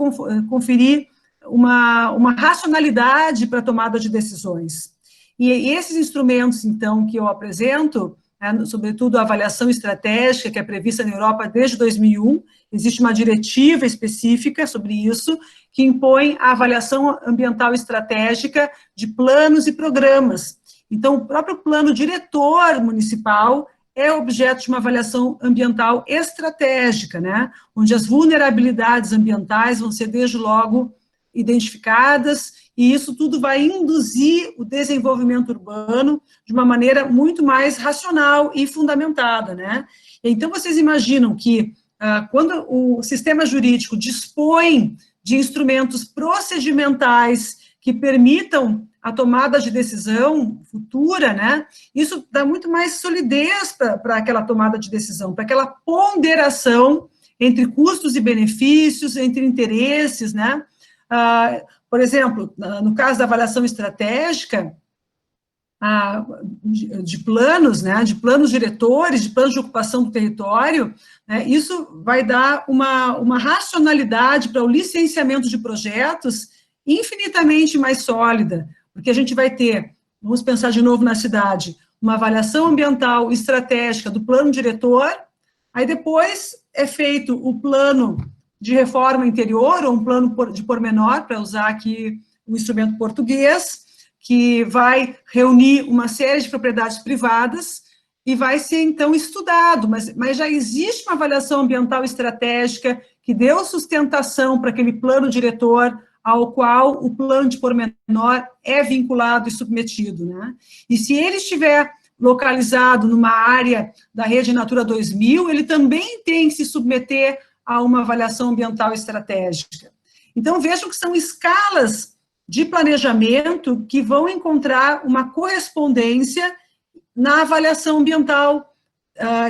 conferir uma racionalidade para a tomada de decisões. E esses instrumentos, então, que eu apresento, né, sobretudo a avaliação estratégica, que é prevista na Europa desde 2001, existe uma diretiva específica sobre isso, que impõe a avaliação ambiental estratégica de planos e programas. Então, o próprio plano diretor municipal é objeto de uma avaliação ambiental estratégica, né, onde as vulnerabilidades ambientais vão ser, desde logo, identificadas, e isso tudo vai induzir o desenvolvimento urbano de uma maneira muito mais racional e fundamentada, né? Então, vocês imaginam que, quando o sistema jurídico dispõe de instrumentos procedimentais que permitam a tomada de decisão futura, né, isso dá muito mais solidez para aquela tomada de decisão, para aquela ponderação entre custos e benefícios, entre interesses, né? Por exemplo, no caso da avaliação estratégica, de planos, né, de planos diretores, de planos de ocupação do território, né, isso vai dar uma racionalidade para o licenciamento de projetos infinitamente mais sólida, porque a gente vai ter, vamos pensar de novo na cidade, uma avaliação ambiental estratégica do plano diretor, aí depois é feito o plano de reforma interior, ou um plano de pormenor, para usar aqui o instrumento português, que vai reunir uma série de propriedades privadas e vai ser, então, estudado, mas já existe uma avaliação ambiental estratégica que deu sustentação para aquele plano diretor, ao qual o plano de pormenor é vinculado e submetido, né? E se ele estiver localizado numa área da rede Natura 2000, ele também tem que se submeter a uma avaliação ambiental estratégica. Então, vejam que são escalas de planejamento que vão encontrar uma correspondência na avaliação ambiental,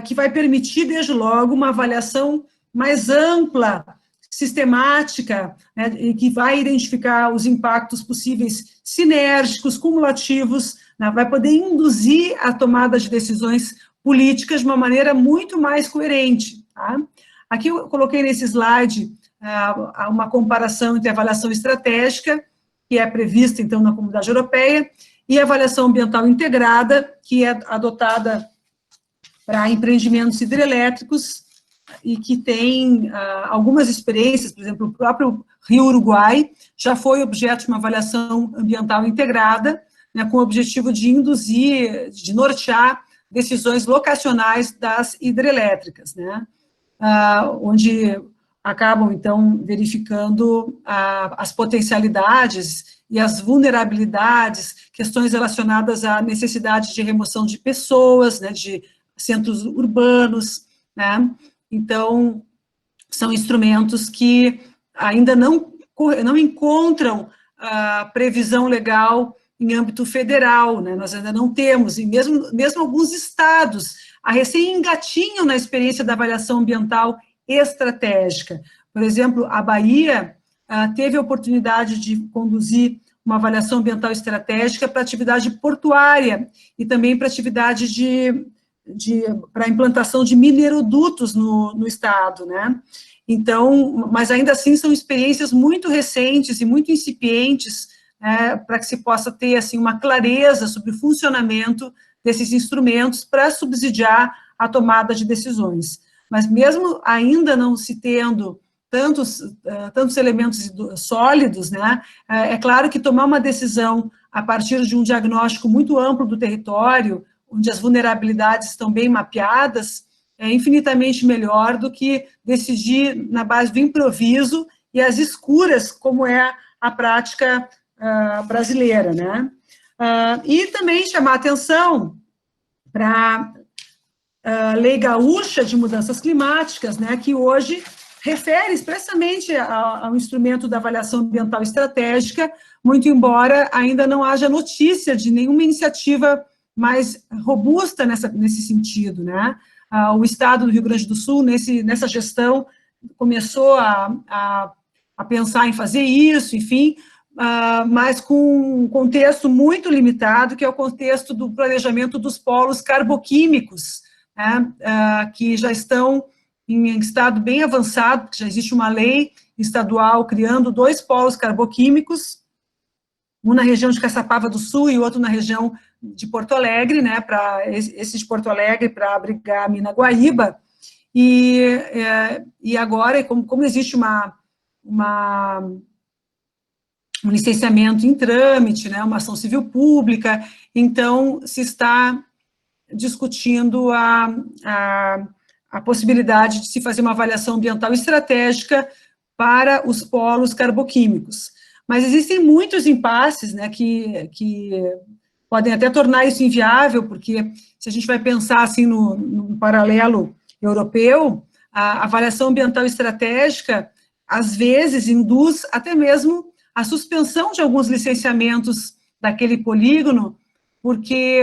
que vai permitir, desde logo, uma avaliação mais ampla, sistemática, né, e que vai identificar os impactos possíveis sinérgicos, cumulativos, né, vai poder induzir a tomada de decisões políticas de uma maneira muito mais coerente, tá? Aqui eu coloquei nesse slide uma comparação entre a avaliação estratégica, que é prevista, então, na Comunidade Europeia, e a avaliação ambiental integrada, que é adotada para empreendimentos hidrelétricos e que tem algumas experiências, por exemplo, o próprio Rio Uruguai já foi objeto de uma avaliação ambiental integrada, né, com o objetivo de induzir, de nortear decisões locacionais das hidrelétricas, né? Onde acabam, então, verificando as potencialidades e as vulnerabilidades, questões relacionadas à necessidade de remoção de pessoas, né, de centros urbanos, né? Então, são instrumentos que ainda não encontram previsão legal em âmbito federal, né? Nós ainda não temos, e mesmo alguns estados recém engatinham na experiência da avaliação ambiental estratégica. Por exemplo, a Bahia teve a oportunidade de conduzir uma avaliação ambiental estratégica para atividade portuária e também para atividade de para a implantação de minerodutos no estado, né? Então, mas ainda assim são experiências muito recentes e muito incipientes, para que se possa ter, assim, uma clareza sobre o funcionamento desses instrumentos para subsidiar a tomada de decisões. Mas mesmo ainda não se tendo tantos elementos sólidos, né, é claro que tomar uma decisão a partir de um diagnóstico muito amplo do território, onde as vulnerabilidades estão bem mapeadas, é infinitamente melhor do que decidir na base do improviso e as escuras, como é a prática brasileira, né? E também chamar atenção para a Lei Gaúcha de Mudanças Climáticas, né, que hoje refere expressamente ao instrumento da avaliação ambiental estratégica, muito embora ainda não haja notícia de nenhuma iniciativa mais robusta nesse sentido, né? O Estado do Rio Grande do Sul, nessa gestão, começou a pensar em fazer isso, enfim, mas com um contexto muito limitado, que é o contexto do planejamento dos polos carboquímicos, né, que já estão em estado bem avançado, porque já existe uma lei estadual criando 2 polos carboquímicos, um na região de Caçapava do Sul e outro na região de Porto Alegre, né, para esse de Porto Alegre para abrigar a mina Guaíba, e agora, como existe um licenciamento em trâmite, né, uma ação civil pública, então se está discutindo a possibilidade de se fazer uma avaliação ambiental estratégica para os polos carboquímicos. Mas existem muitos impasses, né, que podem até tornar isso inviável, porque se a gente vai pensar assim no paralelo europeu, a avaliação ambiental estratégica, às vezes, induz até mesmo a suspensão de alguns licenciamentos daquele polígono, porque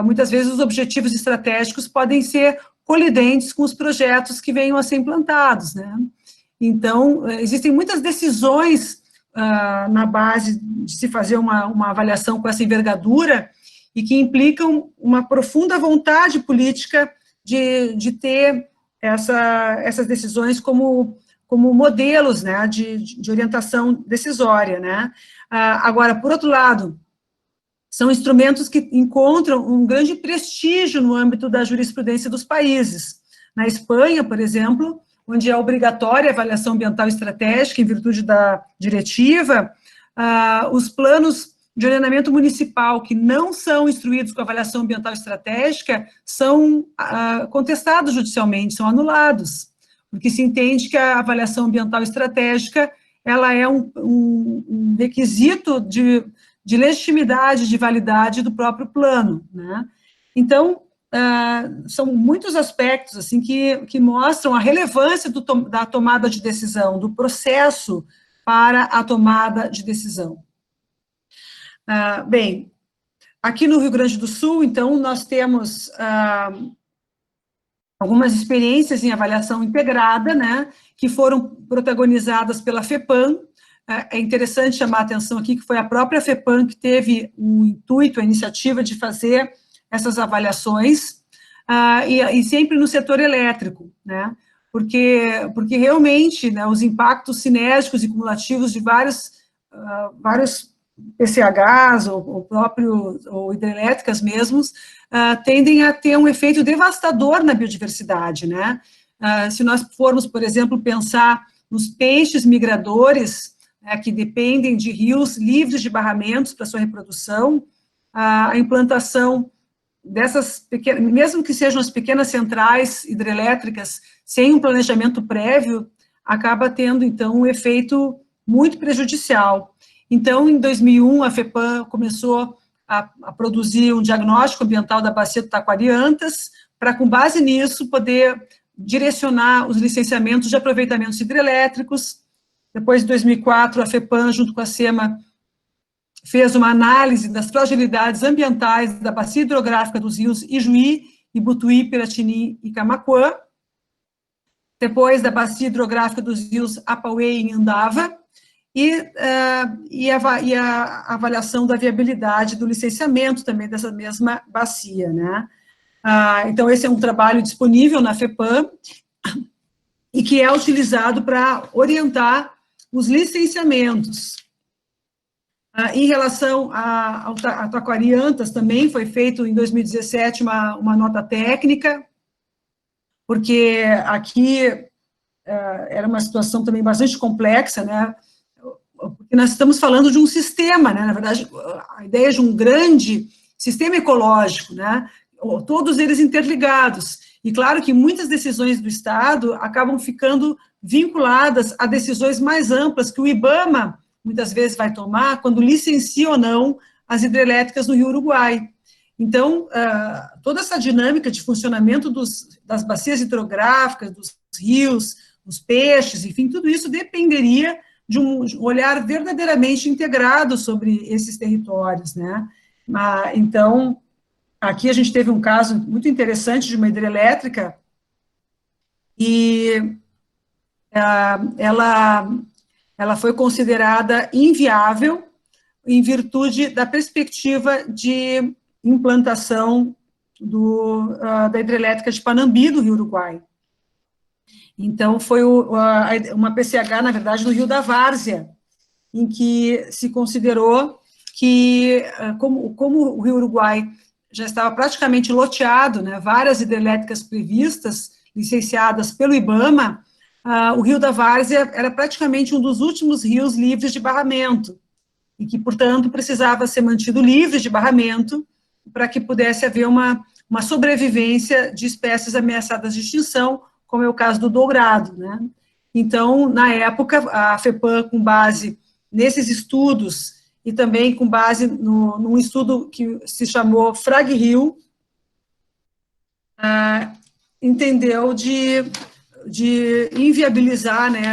muitas vezes os objetivos estratégicos podem ser colidentes com os projetos que venham a ser implantados, né? Então, existem muitas decisões na base de se fazer uma avaliação com essa envergadura e que implicam uma profunda vontade política de ter essas decisões como modelos, né, de orientação decisória, né? Agora, por outro lado, são instrumentos que encontram um grande prestígio no âmbito da jurisprudência dos países. Na Espanha, por exemplo, onde é obrigatória a avaliação ambiental estratégica em virtude da diretiva, os planos de ordenamento municipal que não são instruídos com avaliação ambiental estratégica são contestados judicialmente, são anulados, porque se entende que a avaliação ambiental estratégica ela é um requisito de legitimidade, de validade do próprio plano, né? Então, são muitos aspectos, assim, que mostram a relevância da tomada de decisão, do processo para a tomada de decisão. Bem, aqui no Rio Grande do Sul, então, nós temos algumas experiências em avaliação integrada, né, que foram protagonizadas pela FEPAM. É interessante chamar a atenção aqui que foi a própria FEPAM que teve o intuito, a iniciativa de fazer essas avaliações, e sempre no setor elétrico, né, porque realmente, né, os impactos sinérgicos e cumulativos de vários PCHs, ou hidrelétricas mesmos, tendem a ter um efeito devastador na biodiversidade, né. Se nós formos, por exemplo, pensar nos peixes migradores, que dependem de rios livres de barramentos para sua reprodução, a implantação dessas pequenas, mesmo que sejam as pequenas centrais hidrelétricas, sem um planejamento prévio, acaba tendo, então, um efeito muito prejudicial. Então, em 2001, a FEPAM começou a produzir um diagnóstico ambiental da bacia do Taquari-Antas, para, com base nisso, poder direcionar os licenciamentos de aproveitamentos hidrelétricos. Depois, em 2004, a FEPAM, junto com a SEMA, fez uma análise das fragilidades ambientais da bacia hidrográfica dos rios Ijuí, Ibutuí, Piratini e Camaquã. Depois, da bacia hidrográfica dos rios Apauê e Inhandava, e a avaliação da viabilidade do licenciamento também dessa mesma bacia, né? Então, esse é um trabalho disponível na FEPAM e que é utilizado para orientar os licenciamentos. Em relação ao Taquari Antas, também foi feito em 2017 uma nota técnica, porque aqui era uma situação também bastante complexa, né? Porque nós estamos falando de um sistema, né? Na verdade, a ideia de um grande sistema ecológico, né? Todos eles interligados. E claro que muitas decisões do Estado acabam ficando vinculadas a decisões mais amplas que o IBAMA muitas vezes vai tomar quando licencia ou não as hidrelétricas no Rio Uruguai. Então, toda essa dinâmica de funcionamento das bacias hidrográficas, dos rios, dos peixes, enfim, tudo isso dependeria de um olhar verdadeiramente integrado sobre esses territórios, né? Então, aqui a gente teve um caso muito interessante de uma hidrelétrica e ela foi considerada inviável em virtude da perspectiva de implantação da hidrelétrica de Panambi, do Rio Uruguai. Então, foi uma PCH, na verdade, no Rio da Várzea, em que se considerou que, como o Rio Uruguai já estava praticamente loteado, né, várias hidrelétricas previstas, licenciadas pelo IBAMA, o Rio da Várzea era praticamente um dos últimos rios livres de barramento, e que, portanto, precisava ser mantido livre de barramento para que pudesse haver uma sobrevivência de espécies ameaçadas de extinção, como é o caso do dourado, né? Então, na época, a FEPAM, com base nesses estudos, e também com base num estudo que se chamou FRAG-Rio, entendeu de inviabilizar, né,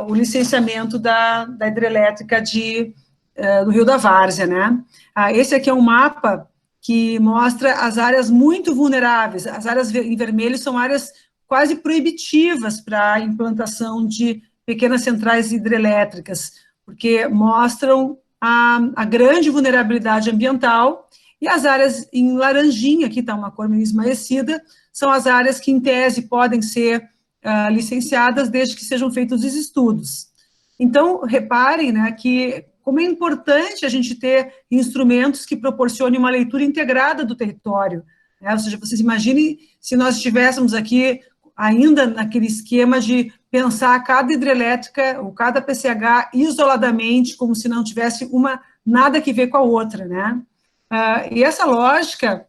o licenciamento da hidrelétrica do Rio da Várzea, né? Esse aqui é um mapa que mostra as áreas muito vulneráveis. As áreas em vermelho são áreas quase proibitivas para a implantação de pequenas centrais hidrelétricas, porque mostram a grande vulnerabilidade ambiental, e as áreas em laranjinha, aqui está uma cor meio esmaecida, são as áreas que, em tese, podem ser licenciadas desde que sejam feitos os estudos. Então, reparem, né, que como é importante a gente ter instrumentos que proporcionem uma leitura integrada do território, né? Ou seja, vocês imaginem se nós estivéssemos aqui ainda naquele esquema de pensar cada hidrelétrica ou cada PCH isoladamente, como se não tivesse nada que ver com a outra, né? E essa lógica,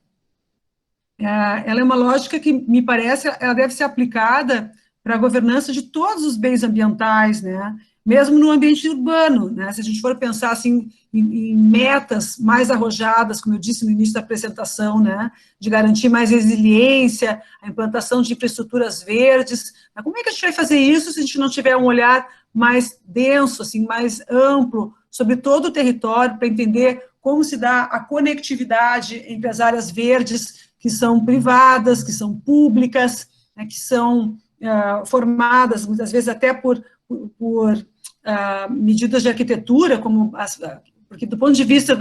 ela é uma lógica que, me parece, ela deve ser aplicada para a governança de todos os bens ambientais, né? Mesmo no ambiente urbano, né? Se a gente for pensar assim em metas mais arrojadas, como eu disse no início da apresentação, né, de garantir mais resiliência, a implantação de infraestruturas verdes, mas como é que a gente vai fazer isso se a gente não tiver um olhar mais denso, assim, mais amplo sobre todo o território, para entender como se dá a conectividade entre as áreas verdes que são privadas, que são públicas, né, que são formadas muitas vezes até por medidas de arquitetura, porque do ponto de vista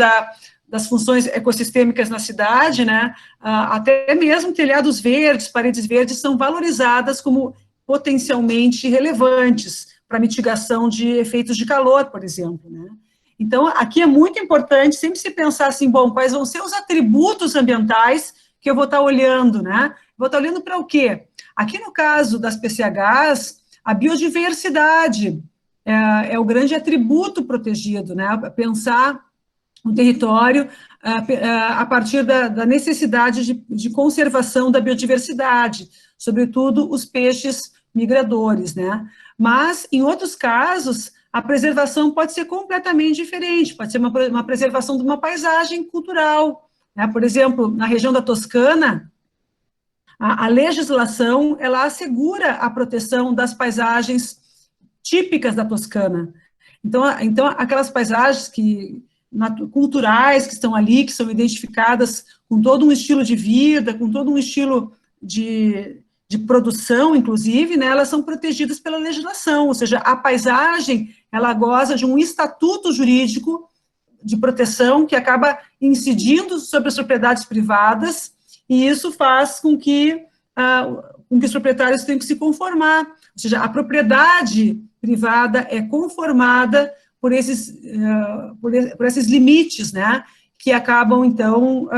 das funções ecossistêmicas na cidade, né, até mesmo telhados verdes, paredes verdes são valorizadas como potencialmente relevantes para mitigação de efeitos de calor, por exemplo, né. Então, aqui é muito importante sempre se pensar assim, bom, quais vão ser os atributos ambientais que eu vou estar olhando, né? Vou estar olhando para o quê? Aqui no caso das PCHs, a biodiversidade é o grande atributo protegido, né? Pensar um território a partir da necessidade de conservação da biodiversidade, sobretudo os peixes migradores, né? Mas, em outros casos, a preservação pode ser completamente diferente, pode ser uma preservação de uma paisagem cultural, né? Por exemplo, na região da Toscana, a legislação, ela assegura a proteção das paisagens típicas da Toscana. Então aquelas paisagens culturais que estão ali, que são identificadas com todo um estilo de vida, com todo um estilo de produção, inclusive, né, elas são protegidas pela legislação, ou seja, a paisagem, ela goza de um estatuto jurídico de proteção que acaba incidindo sobre as propriedades privadas e isso faz com que os proprietários tenham que se conformar, ou seja, a propriedade privada é conformada por esses limites, né, que acabam, então,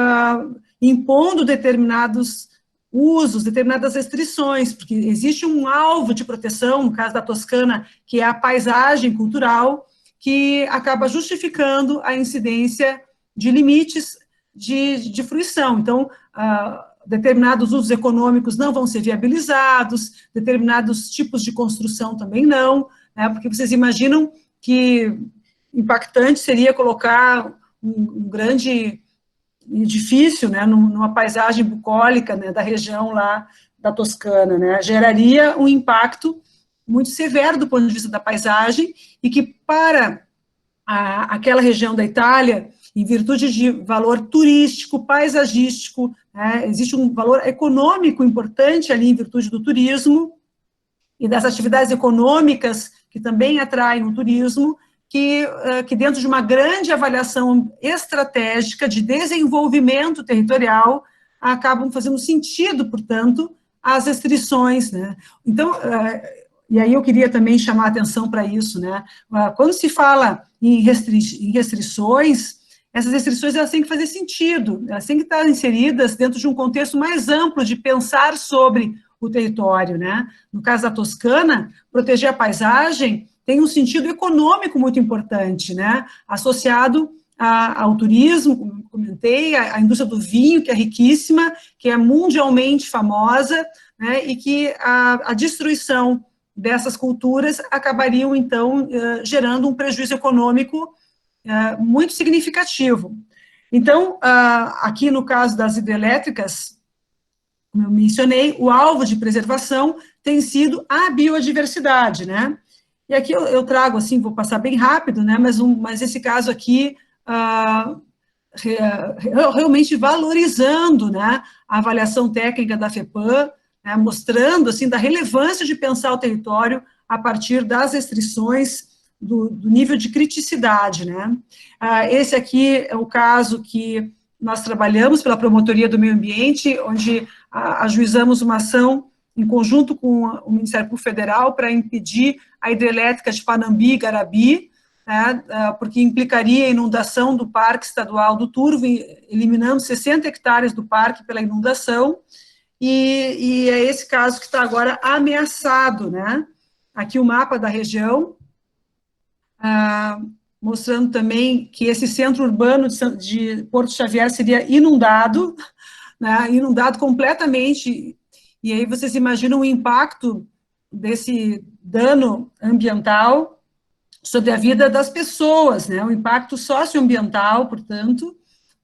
impondo determinados usos, determinadas restrições, porque existe um alvo de proteção, no caso da Toscana, que é a paisagem cultural, que acaba justificando a incidência de limites de fruição. Então, determinados usos econômicos não vão ser viabilizados, determinados tipos de construção também não, né, porque vocês imaginam que impactante seria colocar um grande edifício, né, numa paisagem bucólica, né, da região lá da Toscana, né, geraria um impacto muito severo do ponto de vista da paisagem, e que para aquela região da Itália, em virtude de valor turístico, paisagístico, né, existe um valor econômico importante ali em virtude do turismo, e das atividades econômicas que também atraem o turismo, que dentro de uma grande avaliação estratégica de desenvolvimento territorial, acabam fazendo sentido, portanto, as restrições, né? Então, e aí eu queria também chamar a atenção para isso, né? Quando se fala em restrições, essas restrições elas têm que fazer sentido, elas têm que estar inseridas dentro de um contexto mais amplo de pensar sobre o território, né? No caso da Toscana, proteger a paisagem tem um sentido econômico muito importante, né? Associado ao turismo, como comentei, a indústria do vinho, que é riquíssima, que é mundialmente famosa, né? E que a destruição dessas culturas acabariam, então, gerando um prejuízo econômico muito significativo. Então, aqui no caso das hidrelétricas, como eu mencionei, o alvo de preservação tem sido a biodiversidade, né? E aqui eu trago, assim, vou passar bem rápido, né? Mas esse caso aqui, realmente valorizando, né, a avaliação técnica da FEPAM, né, mostrando, assim, da relevância de pensar o território a partir das restrições do nível de criticidade, né? Esse aqui é o caso que nós trabalhamos pela Promotoria do Meio Ambiente, onde ajuizamos uma ação em conjunto com o Ministério Público Federal para impedir a hidrelétrica de Panambi e Garabi, né, porque implicaria a inundação do Parque Estadual do Turvo, eliminando 60 hectares do parque pela inundação, e é esse caso que está agora ameaçado, né? Aqui o mapa da região, mostrando também que esse centro urbano de Porto Xavier seria inundado, né, inundado completamente, e aí vocês imaginam o impacto desse dano ambiental sobre a vida das pessoas, né, o impacto socioambiental, portanto,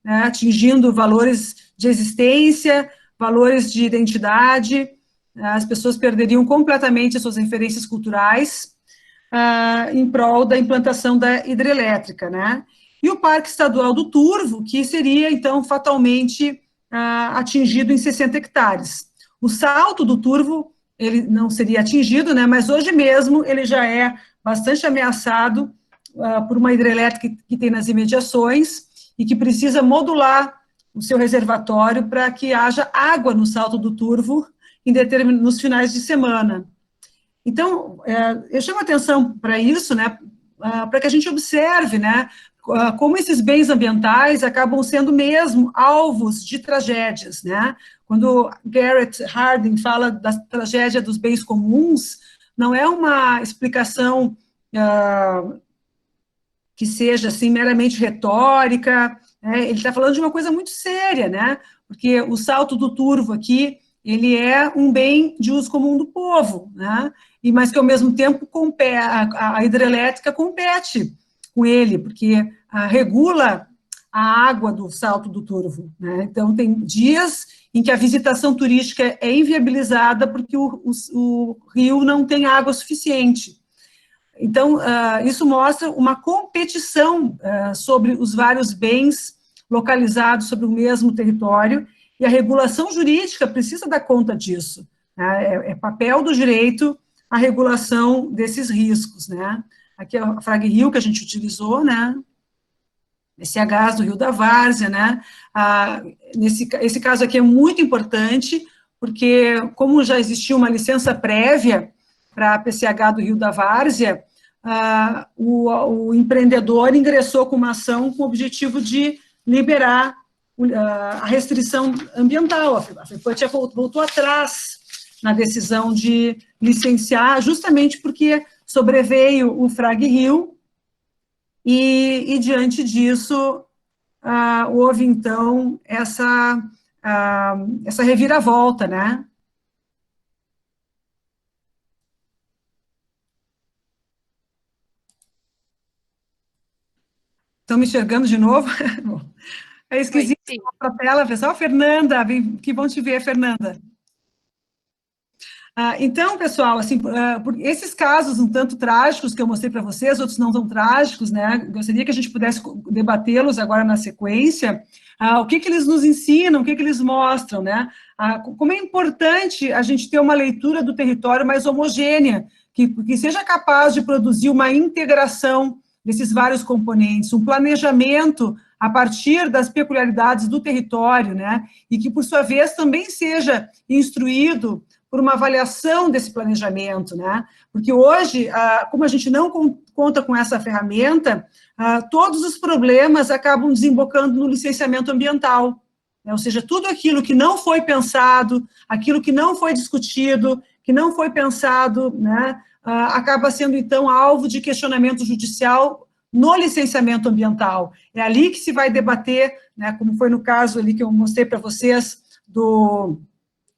né, atingindo valores de existência, valores de identidade, as pessoas perderiam completamente as suas referências culturais, em prol da implantação da hidrelétrica, né? E o Parque Estadual do Turvo, que seria, então, fatalmente atingido em 60 hectares. O Salto do Turvo, ele não seria atingido, né? Mas hoje mesmo ele já é bastante ameaçado por uma hidrelétrica que tem nas imediações e que precisa modular o seu reservatório para que haja água no Salto do Turvo nos finais de semana. Então, eu chamo a atenção para isso, né, para que a gente observe, né, como esses bens ambientais acabam sendo mesmo alvos de tragédias, né? Quando Garrett Hardin fala da tragédia dos bens comuns, não é uma explicação que seja, assim, meramente retórica, né? Ele está falando de uma coisa muito séria, né? Porque o Salto do Turvo aqui, ele é um bem de uso comum do povo, né? Mas que, ao mesmo tempo, a hidrelétrica compete com ele, porque regula a água do Salto do Turvo, né? Então, tem dias em que a visitação turística é inviabilizada porque o rio não tem água suficiente. Então, isso mostra uma competição sobre os vários bens localizados sobre o mesmo território, e a regulação jurídica precisa dar conta disso, né? É papel do direito a regulação desses riscos, né? Aqui é a Frag Rio que a gente utilizou, né? PCHs do Rio da Várzea, né? Esse caso aqui é muito importante, porque como já existia uma licença prévia para a PCH do Rio da Várzea, o empreendedor ingressou com uma ação com o objetivo de liberar a restrição ambiental. A FEPAT voltou atrás na decisão de licenciar, justamente porque sobreveio o Frag Rio, e diante disso, houve, então, essa reviravolta, né? Estão me enxergando de novo? É esquisito a tela, pessoal. Fernanda, que bom te ver, Fernanda. Então, pessoal, assim, por esses casos um tanto trágicos que eu mostrei para vocês, outros não tão trágicos, né? Gostaria que a gente pudesse debatê-los agora na sequência. O que eles nos ensinam, o que eles mostram, né? Como é importante a gente ter uma leitura do território mais homogênea, que seja capaz de produzir uma integração desses vários componentes, um planejamento a partir das peculiaridades do território, né? E que, por sua vez, também seja instruído por uma avaliação desse planejamento, né? Porque hoje, como a gente não conta com essa ferramenta, todos os problemas acabam desembocando no licenciamento ambiental, né? Ou seja, tudo aquilo que não foi pensado, aquilo que não foi discutido, que não foi pensado, né, acaba sendo, então, alvo de questionamento judicial no licenciamento ambiental. É ali que se vai debater, né, como foi no caso ali que eu mostrei para vocês, do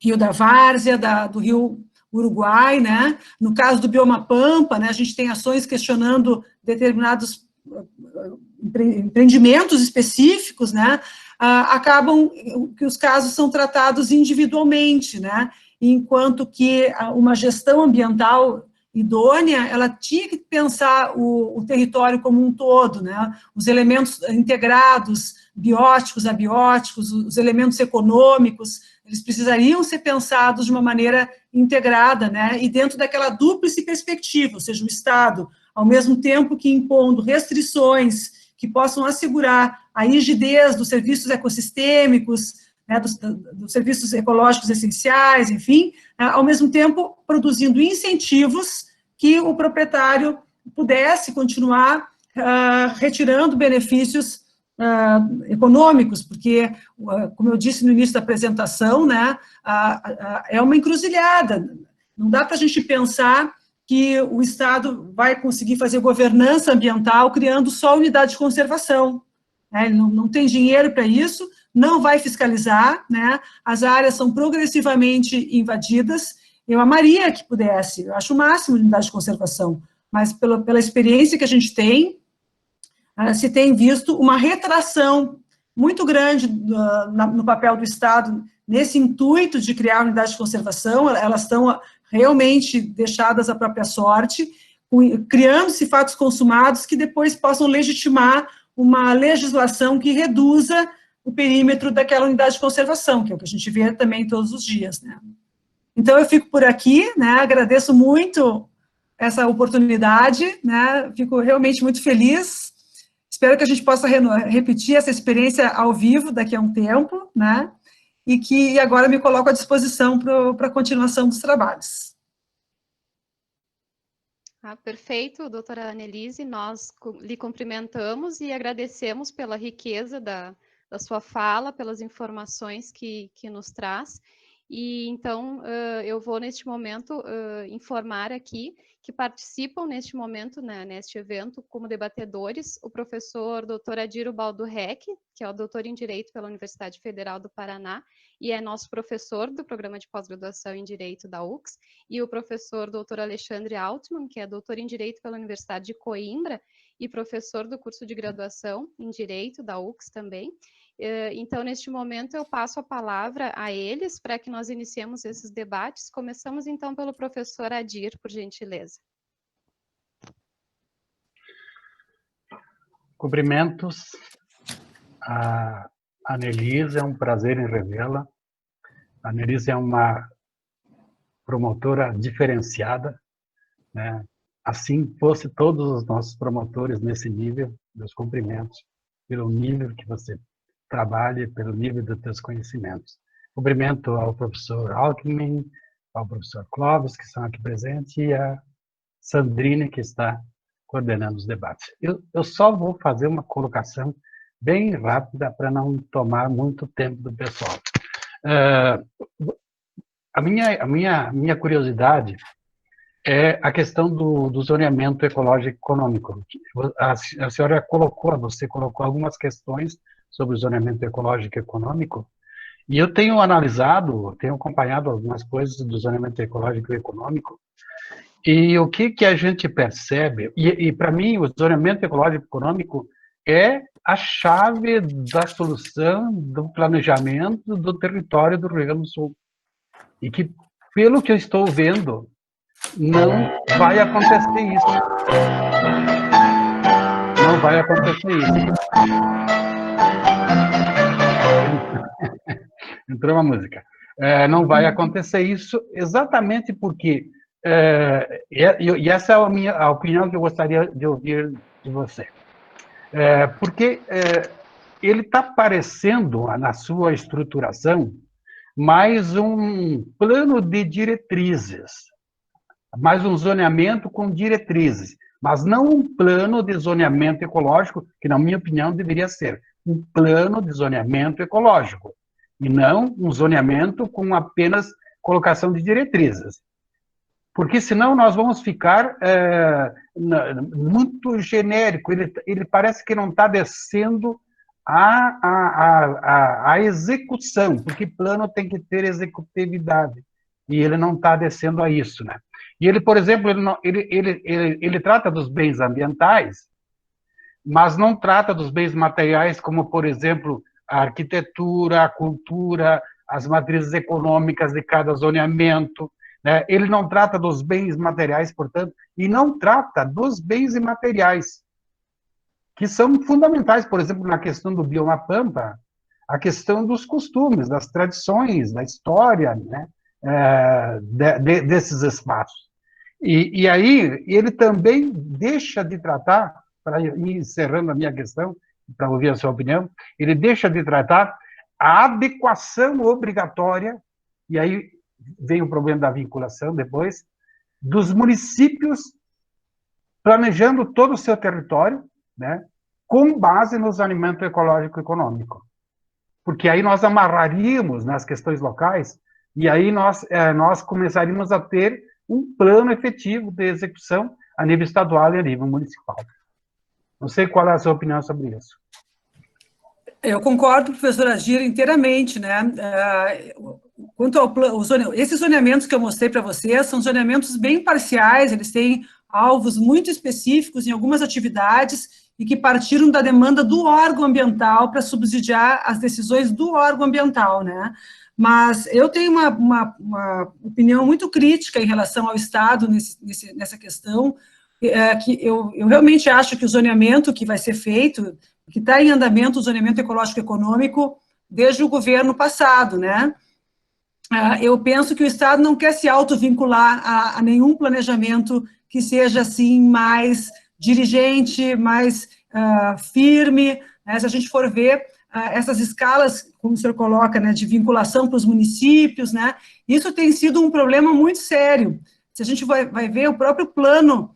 Rio da Várzea, do Rio Uruguai, né? No caso do bioma Pampa, né, a gente tem ações questionando determinados empreendimentos específicos, né? Acabam que os casos são tratados individualmente, né? Enquanto que uma gestão ambiental idônea, ela tinha que pensar o território como um todo, né? Os elementos integrados, bióticos, abióticos, os elementos econômicos, eles precisariam ser pensados de uma maneira integrada, né? E dentro daquela dúplice perspectiva, ou seja, o Estado, ao mesmo tempo que impondo restrições que possam assegurar a rigidez dos serviços ecossistêmicos, né, dos serviços ecológicos essenciais, enfim, ao mesmo tempo produzindo incentivos que o proprietário pudesse continuar retirando benefícios econômicos, porque, como eu disse no início da apresentação, né, é uma encruzilhada. Não dá para a gente pensar que o Estado vai conseguir fazer governança ambiental criando só unidade de conservação, né? Ele não tem dinheiro para isso, não vai fiscalizar, né? As áreas são progressivamente invadidas. Eu amaria que pudesse, eu acho o máximo unidade de conservação, mas pela experiência que a gente tem, se tem visto uma retração muito grande no papel do Estado nesse intuito de criar unidade de conservação. Elas estão realmente deixadas à própria sorte, criando-se fatos consumados que depois possam legitimar uma legislação que reduza o perímetro daquela unidade de conservação, que é o que a gente vê também todos os dias, né? Então, eu fico por aqui, né? Agradeço muito essa oportunidade, né? Fico realmente muito feliz. Espero que a gente possa repetir essa experiência ao vivo daqui a um tempo, né? E que agora me coloco à disposição para a continuação dos trabalhos. Perfeito, doutora Annelise, nós lhe cumprimentamos e agradecemos pela riqueza da sua fala, pelas informações que nos traz. E, então, eu vou, neste momento, informar aqui que participam, neste momento, né, neste evento, como debatedores, o professor Dr. Adiro Baldurrec, que é o doutor em Direito pela Universidade Federal do Paraná, e é nosso professor do programa de pós-graduação em Direito da UX, e o professor Dr. Alexandre Altman, que é doutor em Direito pela Universidade de Coimbra, e professor do curso de graduação em Direito da UX também. Então, neste momento, eu passo a palavra a eles para que nós iniciemos esses debates. Começamos, então, pelo professor Adir, por gentileza. Cumprimentos. A Annelise, é um prazer em revê-la. A Annelise é uma promotora diferenciada, né? Assim fosse todos os nossos promotores nesse nível, meus cumprimentos. pelo nível que você trabalha, pelo nível dos seus conhecimentos. Cumprimento ao professor Alckmin, ao professor Clóvis, que estão aqui presentes, e a Sandrine, que está coordenando os debates. Eu só vou fazer uma colocação bem rápida para não tomar muito tempo do pessoal. A minha curiosidade é a questão do zoneamento ecológico econômico. A senhora você colocou algumas questões sobre o zoneamento ecológico econômico, e eu tenho analisado, tenho acompanhado algumas coisas do zoneamento ecológico econômico, e o que a gente percebe, e para mim o zoneamento ecológico econômico é a chave da solução do planejamento do território do Rio Grande do Sul. E que, pelo que eu estou vendo, não vai acontecer isso. Não vai acontecer isso. Entrou uma música. Não vai acontecer isso exatamente porque, e essa é a opinião que eu gostaria de ouvir de você, porque ele está parecendo, na sua estruturação, mais um plano de diretrizes, mais um zoneamento com diretrizes, mas não um plano de zoneamento ecológico, que, na minha opinião, deveria ser um plano de zoneamento ecológico, e não um zoneamento com apenas colocação de diretrizes. Porque, senão, nós vamos ficar muito genérico, ele parece que não está descendo a execução, porque plano tem que ter executividade, e ele não está descendo a isso, né? E ele, por exemplo, ele trata dos bens ambientais, mas não trata dos bens materiais, como, por exemplo, a arquitetura, a cultura, as matrizes econômicas de cada zoneamento, né? Ele não trata dos bens materiais, portanto, e não trata dos bens imateriais, que são fundamentais, por exemplo, na questão do bioma pampa, a questão dos costumes, das tradições, da história, né, desses espaços. E aí, ele também deixa de tratar, para ir encerrando a minha questão, para ouvir a sua opinião, ele deixa de tratar a adequação obrigatória, e aí vem o problema da vinculação depois, dos municípios planejando todo o seu território, né, com base no zoneamento ecológico econômico. Porque aí nós amarraríamos nas questões locais, e aí nós começaríamos a ter um plano efetivo de execução a nível estadual e a nível municipal. Não sei qual é a sua opinião sobre isso. Eu concordo, professora Gira, inteiramente, né? Quanto ao esses zoneamentos que eu mostrei para vocês são zoneamentos bem parciais, eles têm alvos muito específicos em algumas atividades e que partiram da demanda do órgão ambiental para subsidiar as decisões do órgão ambiental, né? Mas eu tenho uma opinião muito crítica em relação ao Estado nessa questão, que eu realmente acho que o zoneamento que vai ser feito, que está em andamento, o zoneamento ecológico econômico, desde o governo passado, né? Eu penso que o Estado não quer se autovincular a nenhum planejamento que seja, assim, mais dirigente, mais firme, né? Se a gente for ver essas escalas, como o senhor coloca, né, de vinculação para os municípios, né, isso tem sido um problema muito sério. Se a gente vai ver o próprio plano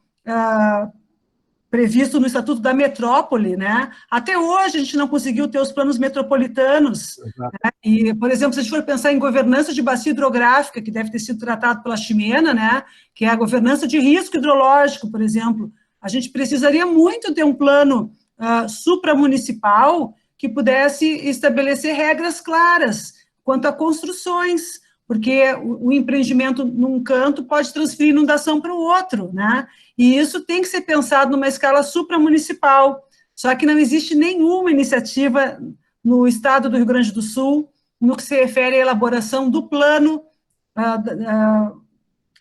previsto no Estatuto da Metrópole, né, até hoje a gente não conseguiu ter os planos metropolitanos, né, e, por exemplo, se a gente for pensar em governança de bacia hidrográfica, que deve ter sido tratado pela Ximena, né, que é a governança de risco hidrológico, por exemplo, a gente precisaria muito ter um plano supramunicipal que pudesse estabelecer regras claras quanto a construções, porque o empreendimento num canto pode transferir inundação para o outro, né? E isso tem que ser pensado numa escala supramunicipal, só que não existe nenhuma iniciativa no estado do Rio Grande do Sul no que se refere à elaboração do plano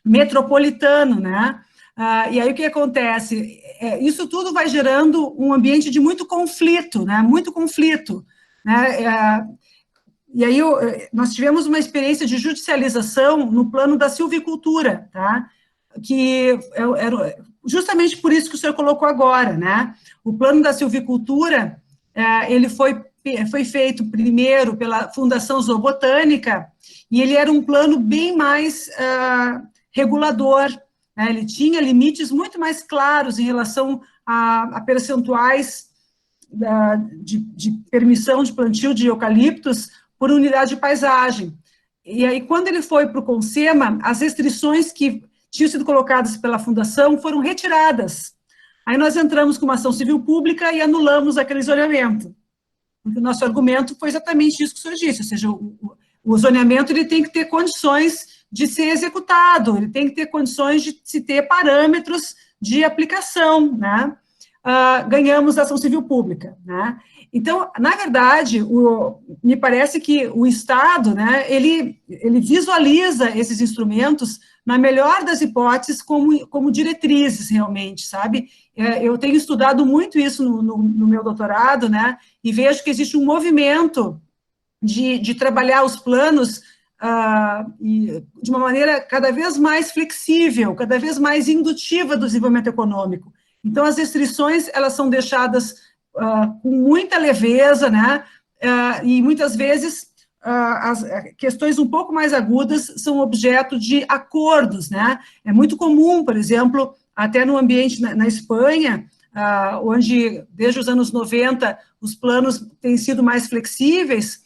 metropolitano, né? E aí o que acontece? Isso tudo vai gerando um ambiente de muito conflito, né? Muito conflito, né? E aí nós tivemos uma experiência de judicialização no plano da silvicultura, tá? Que era justamente por isso que o senhor colocou agora, né? O plano da silvicultura, ele foi feito primeiro pela Fundação Zoobotânica, e ele era um plano bem mais regulador, né? Ele tinha limites muito mais claros em relação a percentuais de permissão de plantio de eucaliptos por unidade de paisagem. E aí, quando ele foi para o CONSEMA, as restrições que tinham sido colocadas pela Fundação foram retiradas. Aí nós entramos com uma ação civil pública e anulamos aquele zoneamento. Porque o nosso argumento foi exatamente isso que o senhor disse, ou seja, o zoneamento ele tem que ter condições de ser executado, ele tem que ter condições de se ter parâmetros de aplicação, né? Ganhamos a ação civil pública, né? Então, na verdade, me parece que o Estado, né, ele visualiza esses instrumentos, na melhor das hipóteses, como diretrizes, realmente, sabe? Eu tenho estudado muito isso no meu doutorado, né, e vejo que existe um movimento de trabalhar os planos de uma maneira cada vez mais flexível, cada vez mais indutiva do desenvolvimento econômico. Então, as restrições, elas são deixadas com muita leveza, né, e muitas vezes as questões um pouco mais agudas são objeto de acordos, né. É muito comum, por exemplo, até no ambiente na Espanha, onde desde os anos 90 os planos têm sido mais flexíveis,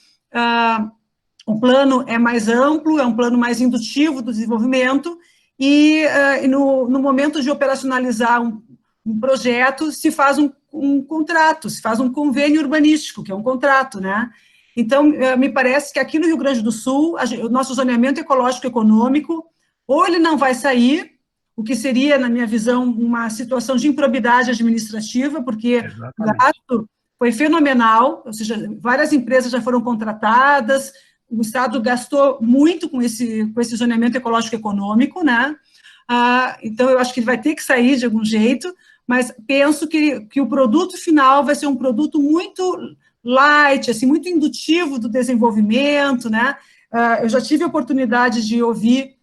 o plano é mais amplo, é um plano mais indutivo do desenvolvimento, e no momento de operacionalizar um projeto, se faz um contrato, se faz um convênio urbanístico, que é um contrato, né? Então, me parece que aqui no Rio Grande do Sul, o nosso zoneamento ecológico econômico, ou ele não vai sair, o que seria, na minha visão, uma situação de improbidade administrativa, porque o gasto foi fenomenal, ou seja, várias empresas já foram contratadas, o Estado gastou muito com esse zoneamento ecológico econômico, né? Então, eu acho que ele vai ter que sair de algum jeito, mas penso que o produto final vai ser um produto muito light, assim, muito indutivo do desenvolvimento, né? Eu já tive a oportunidade de ouvir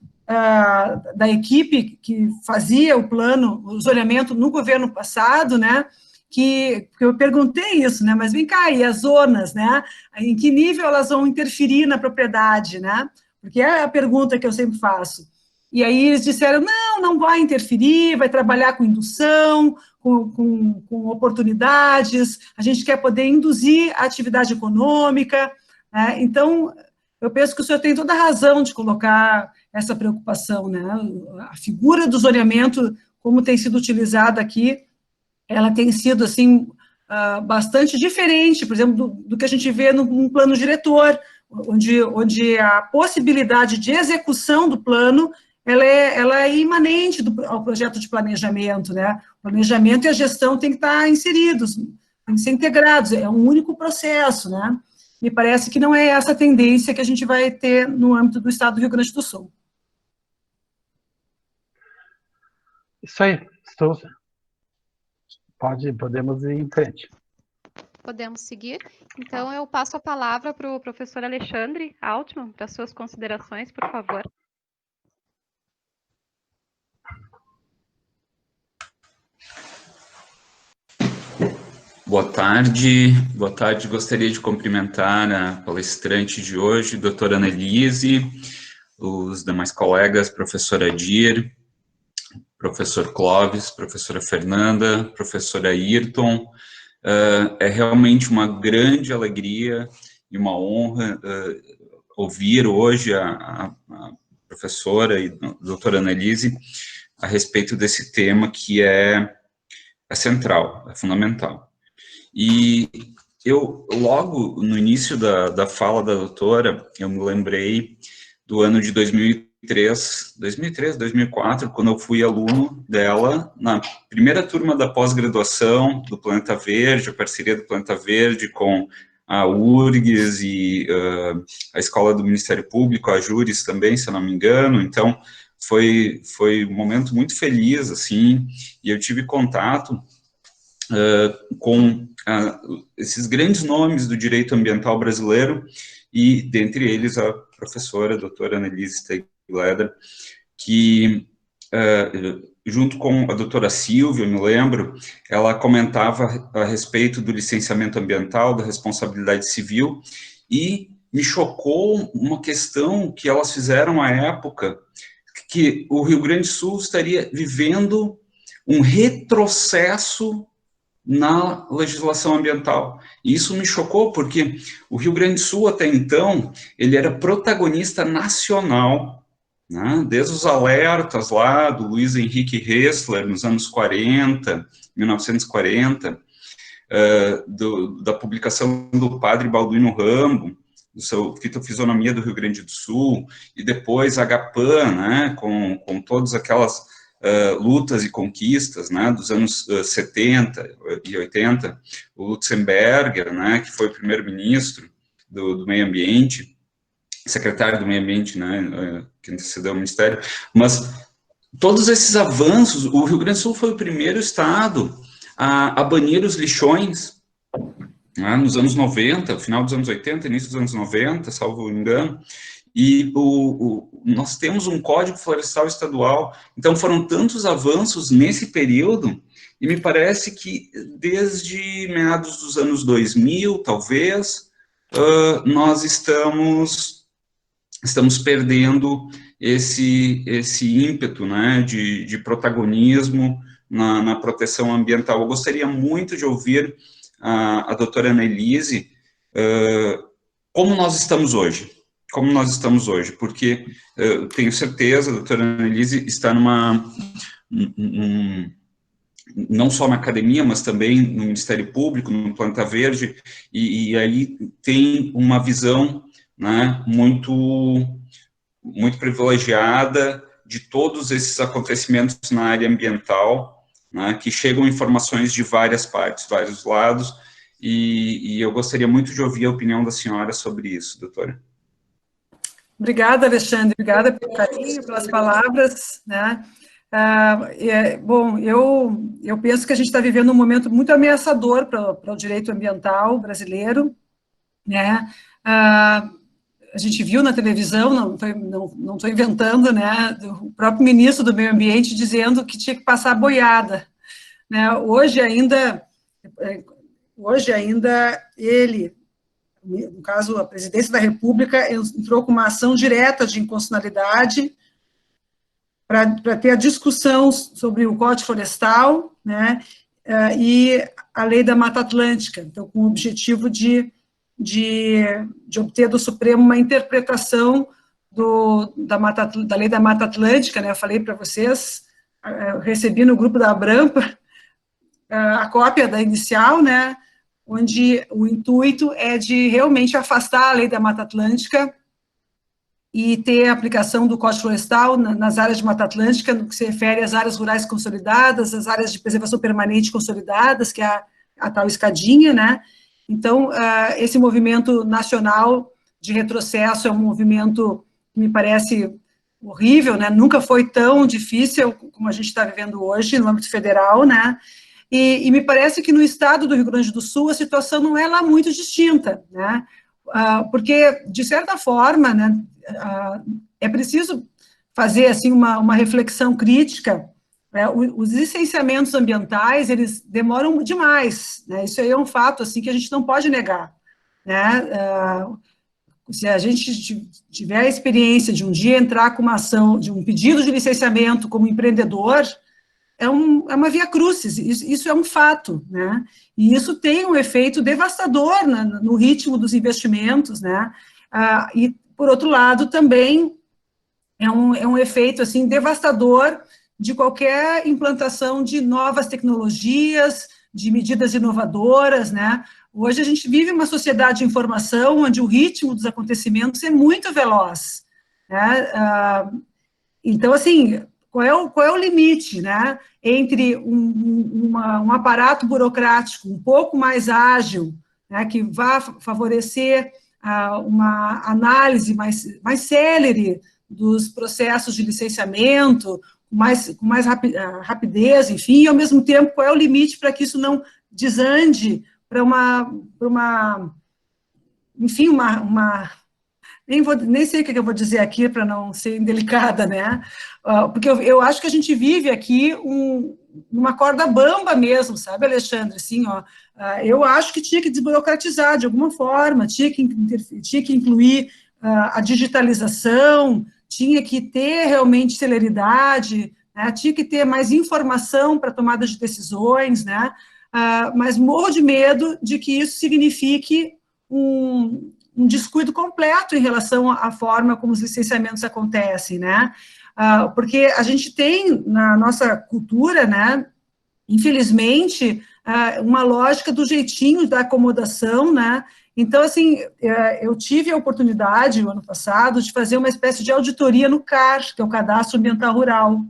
da equipe que fazia o plano, o zoneamento no governo passado, né? Que eu perguntei isso, né? Mas vem cá, e as zonas, né? Em que nível elas vão interferir na propriedade, né? Porque é a pergunta que eu sempre faço. E aí eles disseram, não vai interferir, vai trabalhar com indução, com oportunidades, a gente quer poder induzir a atividade econômica, né? Então, eu penso que o senhor tem toda a razão de colocar essa preocupação, né? A figura do zoneamento, como tem sido utilizada aqui, ela tem sido, assim, bastante diferente, por exemplo, do que a gente vê num plano diretor, onde a possibilidade de execução do plano ela é imanente ao projeto de planejamento, né? O planejamento e a gestão têm que estar inseridos, têm que ser integrados, é um único processo, né? Me parece que não é essa a tendência que a gente vai ter no âmbito do Estado do Rio Grande do Sul. Isso aí, podemos ir em frente. Podemos seguir. Então, eu passo a palavra para o professor Alexandre Altman, para suas considerações, por favor. Boa tarde, gostaria de cumprimentar a palestrante de hoje, doutora Annelise, os demais colegas, professora Adir, professor Clóvis, professora Fernanda, professora Ayrton. É realmente uma grande alegria e uma honra ouvir hoje a professora e a doutora Annelise a respeito desse tema que é central, é fundamental. E eu, logo no início da fala da doutora, eu me lembrei do ano de 2003, 2004, quando eu fui aluno dela, na primeira turma da pós-graduação do Planeta Verde, a parceria do Planeta Verde com a URGS e a Escola do Ministério Público, a Júris também, se eu não me engano. Então, foi um momento muito feliz, assim, e eu tive contato com esses grandes nomes do direito ambiental brasileiro, e dentre eles a professora, a doutora Annelise Steigleder, que junto com a doutora Silvia, eu me lembro, ela comentava a respeito do licenciamento ambiental, da responsabilidade civil, e me chocou uma questão que elas fizeram à época, que o Rio Grande do Sul estaria vivendo um retrocesso na legislação ambiental. E isso me chocou, porque o Rio Grande do Sul, até então, ele era protagonista nacional, né, desde os alertas lá do Luiz Henrique Hessler, nos anos 40, 1940, da publicação do padre Balduino Rambo, do seu Fitofisionomia do Rio Grande do Sul, e depois a GAPAN, né, com todas aquelas lutas e conquistas, né, dos anos 70 e 80, o Lutzenberger, né, que foi o primeiro-ministro do meio ambiente, secretário do meio ambiente, né, que antecedeu o ministério, mas todos esses avanços, o Rio Grande do Sul foi o primeiro estado a banir os lixões, né, nos anos 90, final dos anos 80, início dos anos 90, salvo engano, e nós temos um Código Florestal Estadual, então foram tantos avanços nesse período, e me parece que desde meados dos anos 2000, talvez, nós estamos perdendo esse ímpeto, né, de protagonismo na proteção ambiental. Eu gostaria muito de ouvir a doutora Annelise, como nós estamos hoje, porque eu tenho certeza, a doutora Annelise está não só na academia, mas também no Ministério Público, no Planeta Verde, e aí tem uma visão, né, muito privilegiada de todos esses acontecimentos na área ambiental, né, que chegam informações de várias partes, vários lados, e eu gostaria muito de ouvir a opinião da senhora sobre isso, doutora. Obrigada, Alexandre, obrigada pelo carinho, pelas palavras, né? Bom, eu penso que a gente está vivendo um momento muito ameaçador para o direito ambiental brasileiro, né? A gente viu na televisão, não estou inventando, né? O próprio ministro do Meio Ambiente dizendo que tinha que passar boiada, né? Hoje ainda ele, no caso, a presidência da República entrou com uma ação direta de inconstitucionalidade para ter a discussão sobre o Código Florestal, né, e a Lei da Mata Atlântica, então, com o objetivo de obter do Supremo uma interpretação da Lei da Mata Atlântica, né, eu falei para vocês, eu recebi no grupo da Abrampa a cópia da inicial, né, onde o intuito é de realmente afastar a Lei da Mata Atlântica e ter a aplicação do Código Florestal nas áreas de Mata Atlântica, no que se refere às áreas rurais consolidadas, às áreas de preservação permanente consolidadas, que é a tal escadinha, né? Então, esse movimento nacional de retrocesso é um movimento que me parece horrível, né? Nunca foi tão difícil como a gente está vivendo hoje no âmbito federal, né? E me parece que no estado do Rio Grande do Sul a situação não é lá muito distinta, né? Porque, de certa forma, né, é preciso fazer assim, uma reflexão crítica, né? Os licenciamentos ambientais, eles demoram demais, né? Isso aí é um fato assim, que a gente não pode negar, né? Se a gente tiver a experiência de um dia entrar com uma ação, de um pedido de licenciamento como empreendedor, é uma via crucis, isso é um fato, né? E isso tem um efeito devastador no ritmo dos investimentos, né? E, por outro lado, também é um efeito, assim, devastador de qualquer implantação de novas tecnologias, de medidas inovadoras, né? Hoje a gente vive uma sociedade de informação onde o ritmo dos acontecimentos é muito veloz, né? Então, assim, qual é o limite, né, entre um aparato burocrático um pouco mais ágil, né, que vá favorecer uma análise mais célere dos processos de licenciamento, com mais rapidez, enfim, e ao mesmo tempo, qual é o limite para que isso não desande para nem sei o que eu vou dizer aqui para não ser indelicada, né? Porque eu acho que a gente vive aqui uma corda bamba mesmo, sabe, Alexandre? Assim, eu acho que tinha que desburocratizar de alguma forma, tinha que incluir a digitalização, tinha que ter realmente celeridade, né? Tinha que ter mais informação para tomada de decisões, né? Mas morro de medo de que isso signifique um descuido completo em relação à forma como os licenciamentos acontecem, né? Porque a gente tem na nossa cultura, né, infelizmente, uma lógica do jeitinho da acomodação, né? Então, assim, eu tive a oportunidade, o ano passado, de fazer uma espécie de auditoria no CAR, que é o Cadastro Ambiental Rural,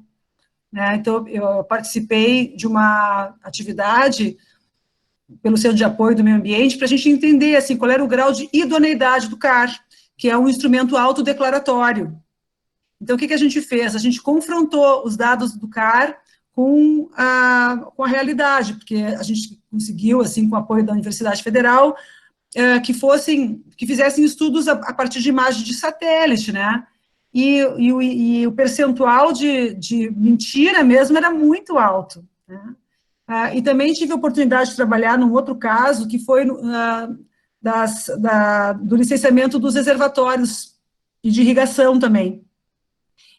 né? Então, eu participei de uma atividade pelo Centro de Apoio do Meio Ambiente, para a gente entender, assim, qual era o grau de idoneidade do CAR, que é um instrumento autodeclaratório. Então, o que a gente fez? A gente confrontou os dados do CAR com a realidade, porque a gente conseguiu, assim, com o apoio da Universidade Federal, que fizessem estudos a partir de imagens de satélite, né? E o percentual de mentira mesmo era muito alto, né? E também tive a oportunidade de trabalhar num outro caso, que foi do licenciamento dos reservatórios e de irrigação também.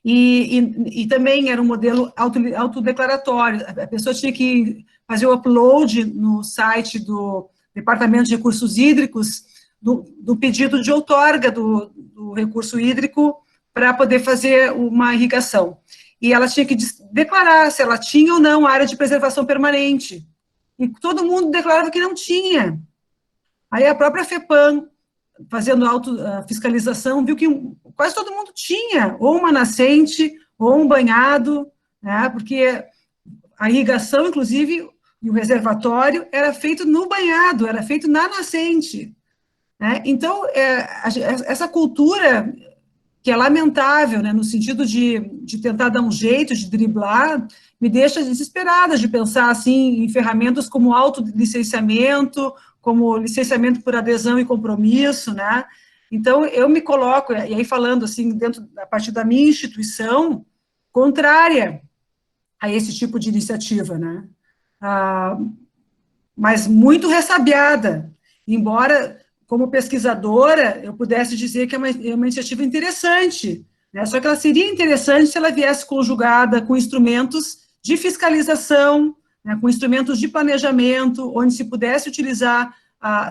E também era um modelo autodeclaratório. A pessoa tinha que fazer o upload no site do Departamento de Recursos Hídricos do pedido de outorga do recurso hídrico para poder fazer uma irrigação. E ela tinha que declarar se ela tinha ou não área de preservação permanente. E todo mundo declarava que não tinha. Aí a própria FEPAM, fazendo autofiscalização, viu que quase todo mundo tinha, ou uma nascente, ou um banhado, né? Porque a irrigação, inclusive, e o reservatório era feito no banhado, era feito na nascente, né? Então, essa cultura, que é lamentável, né, no sentido de tentar dar um jeito, de driblar, me deixa desesperada de pensar, assim, em ferramentas como autolicenciamento, como licenciamento por adesão e compromisso, né? Então, eu me coloco, e aí falando, assim, a partir da minha instituição, contrária a esse tipo de iniciativa, né? Mas muito ressabiada, embora, como pesquisadora, eu pudesse dizer que é uma iniciativa interessante, né? Só que ela seria interessante se ela viesse conjugada com instrumentos de fiscalização, né, com instrumentos de planejamento, onde se pudesse utilizar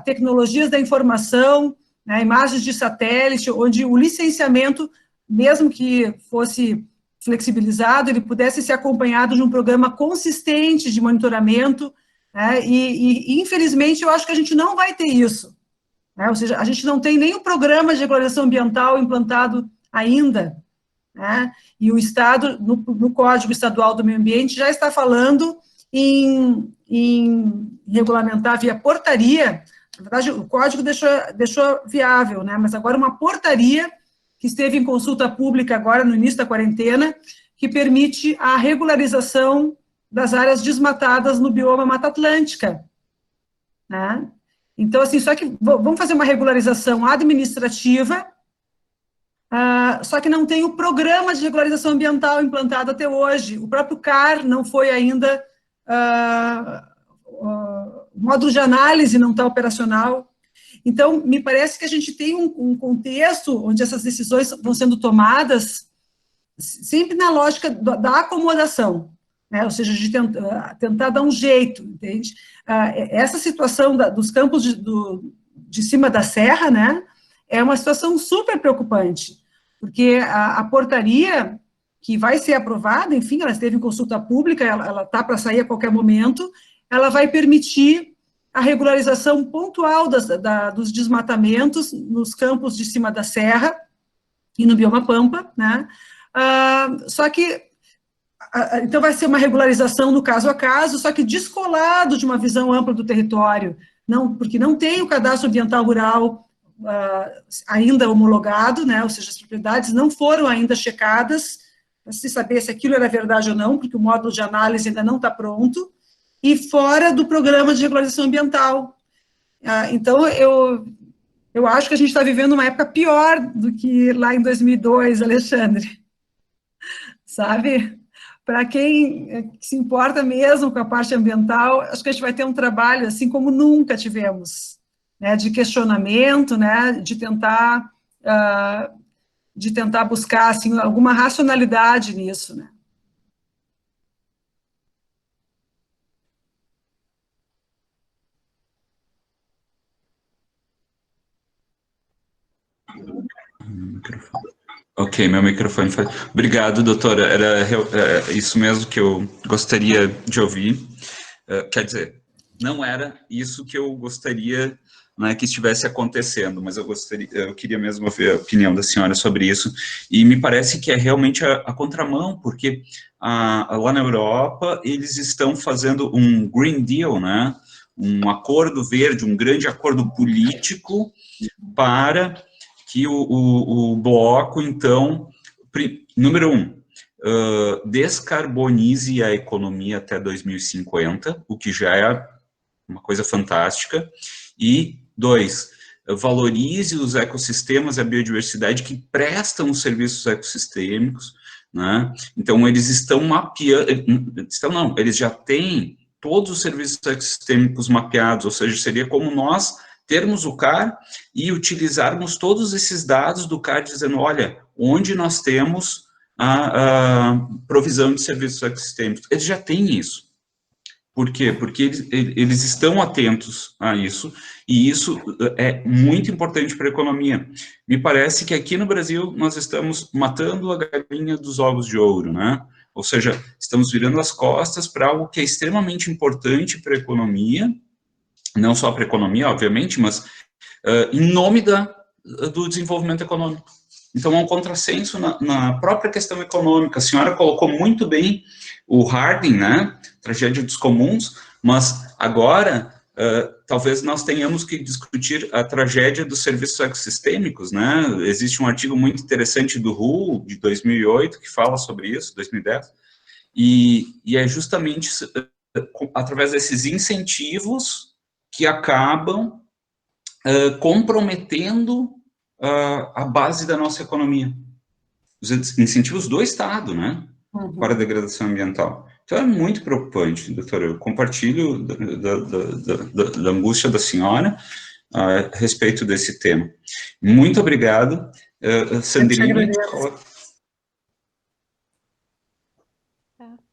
tecnologias da informação, né, imagens de satélite, onde o licenciamento, mesmo que fosse flexibilizado, ele pudesse ser acompanhado de um programa consistente de monitoramento, né, e infelizmente, eu acho que a gente não vai ter isso, né, ou seja, a gente não tem nem o programa de regularização ambiental implantado ainda, né, e o Estado, no Código Estadual do Meio Ambiente, já está falando em regulamentar via portaria. Na verdade, o Código deixou viável, né, mas agora uma portaria que esteve em consulta pública agora no início da quarentena, que permite a regularização das áreas desmatadas no bioma Mata Atlântica, né? Então, assim, só que vamos fazer uma regularização administrativa, só que não tem o programa de regularização ambiental implantado até hoje. O próprio CAR não foi ainda, o módulo de análise não está operacional. Então, me parece que a gente tem um contexto onde essas decisões vão sendo tomadas sempre na lógica da acomodação, né? Ou seja, de tentar dar um jeito, entende? Essa situação dos campos de cima da serra, né, é uma situação super preocupante, porque a portaria que vai ser aprovada, enfim, ela esteve em consulta pública, ela está para sair a qualquer momento, ela vai permitir a regularização pontual dos desmatamentos nos campos de cima da serra e no bioma Pampa, né? Só que, então vai ser uma regularização no caso a caso, só que descolado de uma visão ampla do território, porque não tem o cadastro ambiental rural ainda homologado, né? Ou seja, as propriedades não foram ainda checadas, para se saber se aquilo era verdade ou não, porque o módulo de análise ainda não está pronto, e fora do programa de regularização ambiental. Então, Eu acho que a gente está vivendo uma época pior do que lá em 2002, Alexandre. Sabe? Para quem se importa mesmo com a parte ambiental, acho que a gente vai ter um trabalho assim como nunca tivemos, né, de questionamento, né, de tentar buscar assim alguma racionalidade nisso, né? Ok, meu microfone foi... Obrigado, doutora. Era isso mesmo que eu gostaria de ouvir. Quer dizer, não era isso que eu gostaria, né, que estivesse acontecendo, mas eu queria mesmo ouvir a opinião da senhora sobre isso. E me parece que é realmente a contramão, porque lá na Europa eles estão fazendo um Green Deal, né? Um acordo verde, um grande acordo político para que o bloco, então, número 1, descarbonize a economia até 2050, o que já é uma coisa fantástica, e 2, valorize os ecossistemas e a biodiversidade que prestam os serviços ecossistêmicos, né? Então, eles estão mapeando, eles já têm todos os serviços ecossistêmicos mapeados, ou seja, seria como nós termos o CAR e utilizarmos todos esses dados do CAR, dizendo, olha, onde nós temos a provisão de serviços ecossistêmicos. Eles já têm isso. Por quê? Porque eles estão atentos a isso, e isso é muito importante para a economia. Me parece que aqui no Brasil nós estamos matando a galinha dos ovos de ouro, né? Ou seja, estamos virando as costas para algo que é extremamente importante para a economia, não só para a economia, obviamente, mas em nome do desenvolvimento econômico. Então, há um contrassenso na própria questão econômica. A senhora colocou muito bem o Harding, né, tragédia dos comuns, mas agora, talvez nós tenhamos que discutir a tragédia dos serviços ecossistêmicos, né? Existe um artigo muito interessante do WHO, de 2008, que fala sobre isso, 2010, e é justamente através desses incentivos que acabam comprometendo a base da nossa economia. Os incentivos do Estado, né, para a degradação ambiental. Então, é muito preocupante, doutora. Eu compartilho da angústia da senhora a respeito desse tema. Muito obrigado. Sandrine.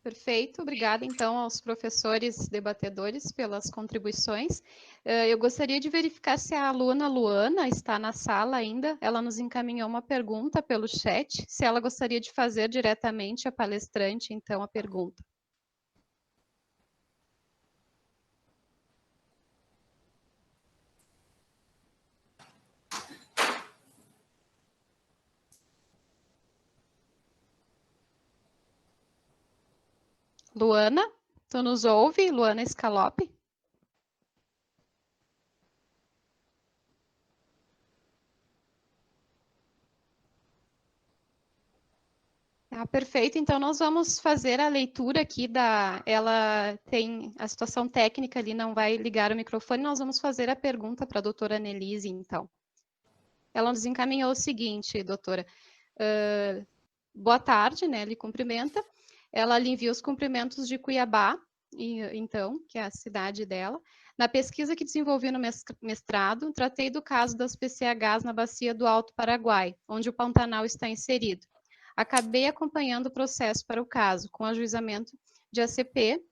Perfeito, obrigada então aos professores debatedores pelas contribuições. Eu gostaria de verificar se a aluna Luana está na sala ainda. Ela nos encaminhou uma pergunta pelo chat, se ela gostaria de fazer diretamente a palestrante, então, a pergunta. Luana, tu nos ouve? Luana Scalope? Perfeito, então nós vamos fazer a leitura aqui ela tem a situação técnica ali, não vai ligar o microfone, nós vamos fazer a pergunta para a doutora Annelise, então. Ela nos encaminhou o seguinte, doutora, boa tarde, né, lhe cumprimenta, ela lhe envia os cumprimentos de Cuiabá, então, que é a cidade dela. Na pesquisa que desenvolvi no mestrado, tratei do caso das PCHs na bacia do Alto Paraguai, onde o Pantanal está inserido. Acabei acompanhando o processo para o caso, com ajuizamento de ACP,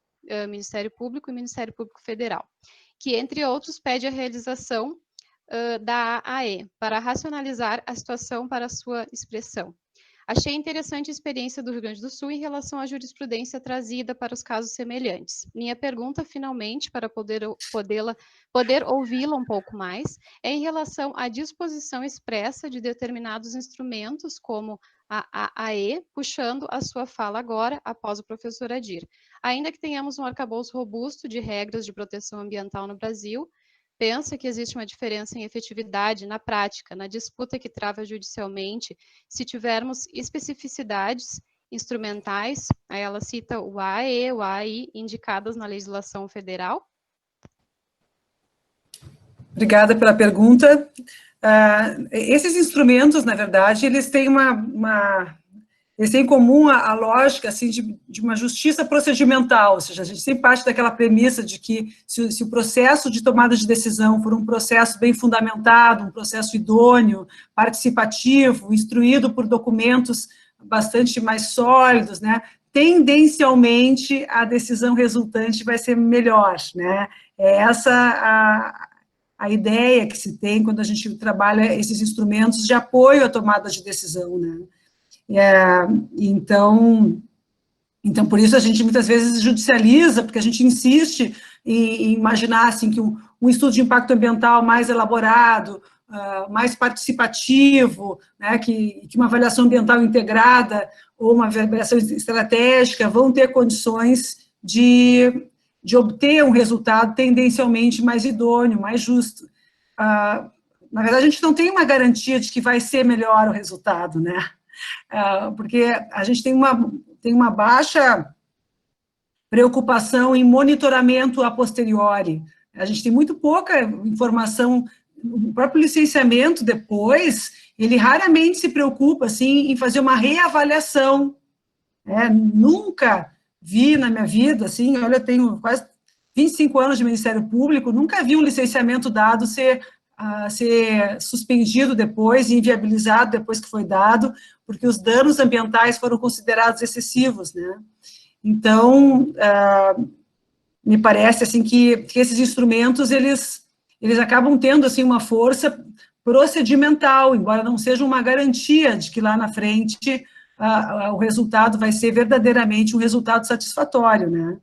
Ministério Público e Ministério Público Federal, que, entre outros, pede a realização da AE, para racionalizar a situação para sua expressão. Achei interessante a experiência do Rio Grande do Sul em relação à jurisprudência trazida para os casos semelhantes. Minha pergunta, finalmente, para poder ouvi-la um pouco mais, é em relação à disposição expressa de determinados instrumentos, como a AE, puxando a sua fala agora, após o professor Adir. Ainda que tenhamos um arcabouço robusto de regras de proteção ambiental no Brasil, pensa que existe uma diferença em efetividade na prática, na disputa que trava judicialmente, se tivermos especificidades instrumentais, aí ela cita o AE, o AI, indicadas na legislação federal? Obrigada pela pergunta. esses instrumentos, na verdade, eles têm eles têm em comum a lógica assim, de uma justiça procedimental, ou seja, a gente sempre parte daquela premissa de que se o processo de tomada de decisão for um processo bem fundamentado, um processo idôneo, participativo, instruído por documentos bastante mais sólidos, né, tendencialmente a decisão resultante vai ser melhor, né, é essa a ideia que se tem quando a gente trabalha esses instrumentos de apoio à tomada de decisão, né. Então, por isso a gente muitas vezes judicializa, porque a gente insiste em imaginar assim, que um estudo de impacto ambiental mais elaborado, mais participativo, né, que uma avaliação ambiental integrada ou uma avaliação estratégica vão ter condições de obter um resultado tendencialmente mais idôneo, mais justo. Na verdade, a gente não tem uma garantia de que vai ser melhor o resultado, né? Porque a gente tem uma baixa preocupação em monitoramento a posteriori. A gente tem muito pouca informação, o próprio licenciamento depois, ele raramente se preocupa, assim, em fazer uma reavaliação. Nunca vi na minha vida, assim, olha, eu tenho quase 25 anos de Ministério Público, nunca vi um licenciamento dado ser suspendido depois, inviabilizado depois que foi dado, porque os danos ambientais foram considerados excessivos, né? Então, me parece, assim, que esses instrumentos, eles acabam tendo, assim, uma força procedimental, embora não seja uma garantia de que lá na frente o resultado vai ser verdadeiramente um resultado satisfatório, né?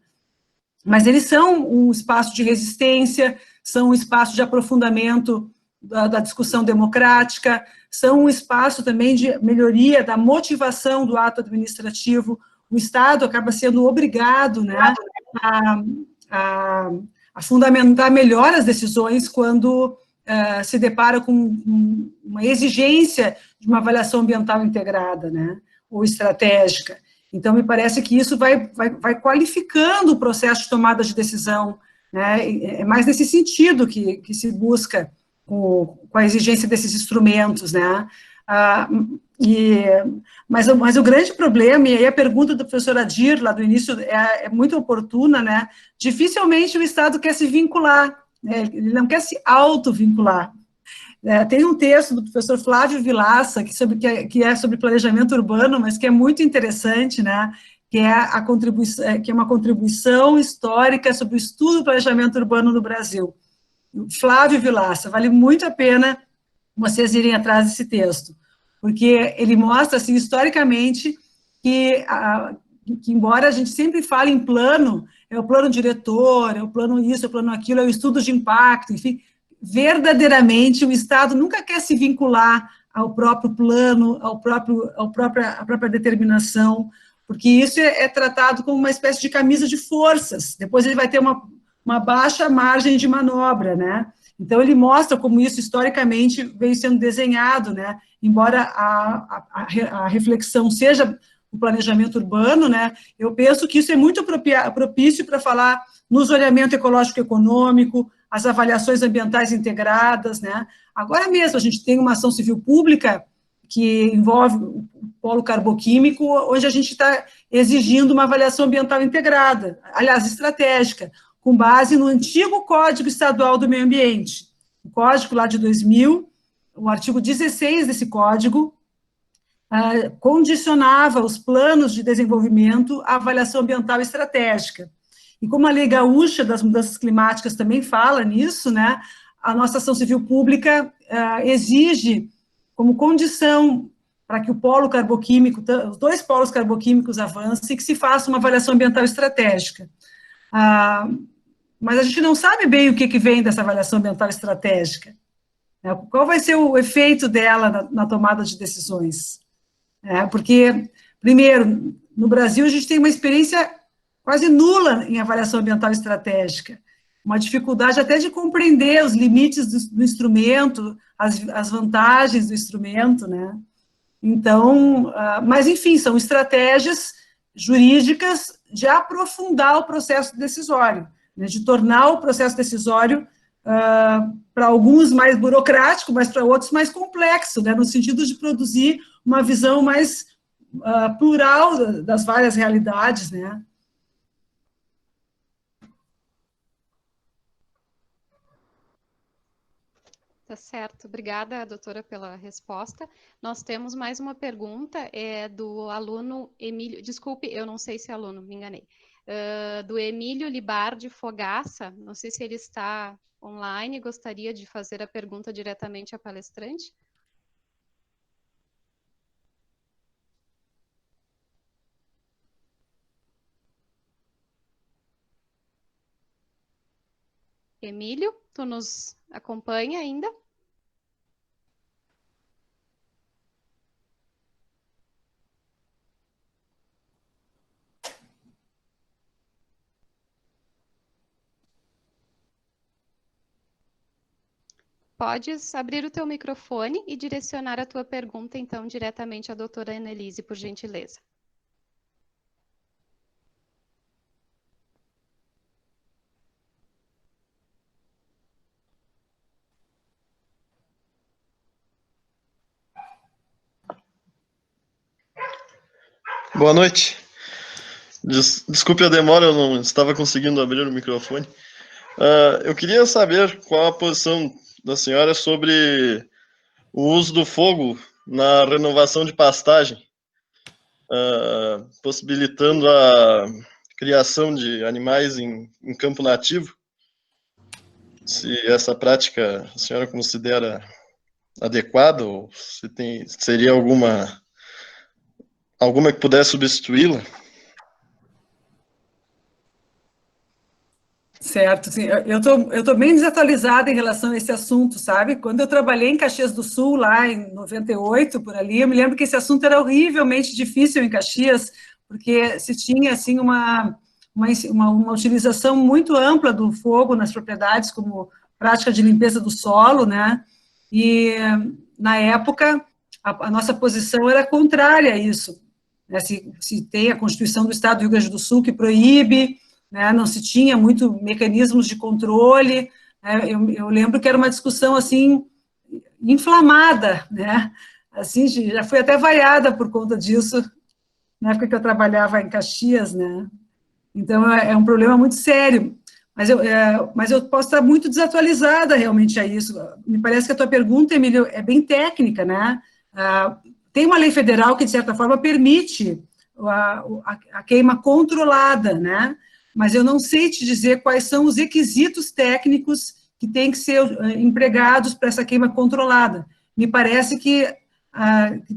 Mas eles são um espaço de resistência, são um espaço de aprofundamento da discussão democrática, são um espaço também de melhoria da motivação do ato administrativo. O Estado acaba sendo obrigado, né, a fundamentar melhor as decisões quando se depara com uma exigência de uma avaliação ambiental integrada, né, ou estratégica. Então, me parece que isso vai qualificando o processo de tomada de decisão, né? É mais nesse sentido que se busca com a exigência desses instrumentos, né? Mas o grande problema, e aí a pergunta do professor Adir, lá do início, é muito oportuna, né? Dificilmente o Estado quer se vincular, né? Ele não quer se auto-vincular. Tem um texto do professor Flávio Vilaça, que é sobre planejamento urbano, mas que é muito interessante, né? Que é uma contribuição histórica sobre o estudo do planejamento urbano no Brasil. Flávio Vilaça, vale muito a pena vocês irem atrás desse texto, porque ele mostra, assim, historicamente, que embora a gente sempre fale em plano, é o plano diretor, é o plano isso, é o plano aquilo, é o estudo de impacto, enfim, verdadeiramente o Estado nunca quer se vincular ao próprio plano, à própria determinação, porque isso é tratado como uma espécie de camisa de forças, depois ele vai ter uma baixa margem de manobra, né? Então, ele mostra como isso, historicamente, veio sendo desenhado, né? Embora a reflexão seja o planejamento urbano, né? Eu penso que isso é muito propício para falar no zoneamento ecológico-econômico, as avaliações ambientais integradas, né? Agora mesmo, a gente tem uma ação civil pública que envolve o polo carboquímico, onde a gente está exigindo uma avaliação ambiental integrada, aliás, estratégica, com base no antigo Código Estadual do Meio Ambiente. O código lá de 2000, o artigo 16 desse código, condicionava os planos de desenvolvimento à avaliação ambiental estratégica. E como a Lei Gaúcha das Mudanças Climáticas também fala nisso, né, a nossa ação civil pública exige como condição para que o polo carboquímico, os dois polos carboquímicos avancem, que se faça uma avaliação ambiental estratégica. Mas a gente não sabe bem o que vem dessa avaliação ambiental estratégica. Qual vai ser o efeito dela na tomada de decisões? Porque, primeiro, no Brasil a gente tem uma experiência quase nula em avaliação ambiental estratégica, uma dificuldade até de compreender os limites do instrumento, as vantagens do instrumento, né? Então, mas enfim, são estratégias jurídicas de aprofundar o processo decisório, né, de tornar o processo decisório para alguns mais burocrático, mas para outros mais complexo, né, no sentido de produzir uma visão mais plural das várias realidades, né. Tá certo. Obrigada, doutora, pela resposta. Nós temos mais uma pergunta, do aluno Emílio, desculpe, eu não sei se é aluno, me enganei, do Emílio Libardi Fogaça, não sei se ele está online, gostaria de fazer a pergunta diretamente à palestrante. Emílio, tu nos acompanha ainda? Podes abrir o teu microfone e direcionar a tua pergunta, então, diretamente à doutora Annelise, por gentileza. Boa noite. Desculpe a demora, eu não estava conseguindo abrir o microfone. Eu queria saber qual a posição da senhora sobre o uso do fogo na renovação de pastagem, possibilitando a criação de animais em campo nativo. Se essa prática a senhora considera adequada ou se seria alguma que pudesse substituí-la? Certo, sim. Eu tô bem desatualizada em relação a esse assunto, sabe? Quando eu trabalhei em Caxias do Sul, lá em 98, por ali, eu me lembro que esse assunto era horrivelmente difícil em Caxias, porque se tinha, assim, uma utilização muito ampla do fogo nas propriedades, como prática de limpeza do solo, né? E, na época, a nossa posição era contrária a isso, né? Se tem a Constituição do Estado do Rio Grande do Sul que proíbe, né, não se tinha muito mecanismos de controle, né, eu lembro que era uma discussão, assim, inflamada, né, assim, já fui até vaiada por conta disso, na época que eu trabalhava em Caxias, né, então é um problema muito sério, mas eu posso estar muito desatualizada realmente a isso. Me parece que a tua pergunta, Emílio, é bem técnica, né, tem uma lei federal que, de certa forma, permite a queima controlada, né, mas eu não sei te dizer quais são os requisitos técnicos que têm que ser empregados para essa queima controlada. Me parece que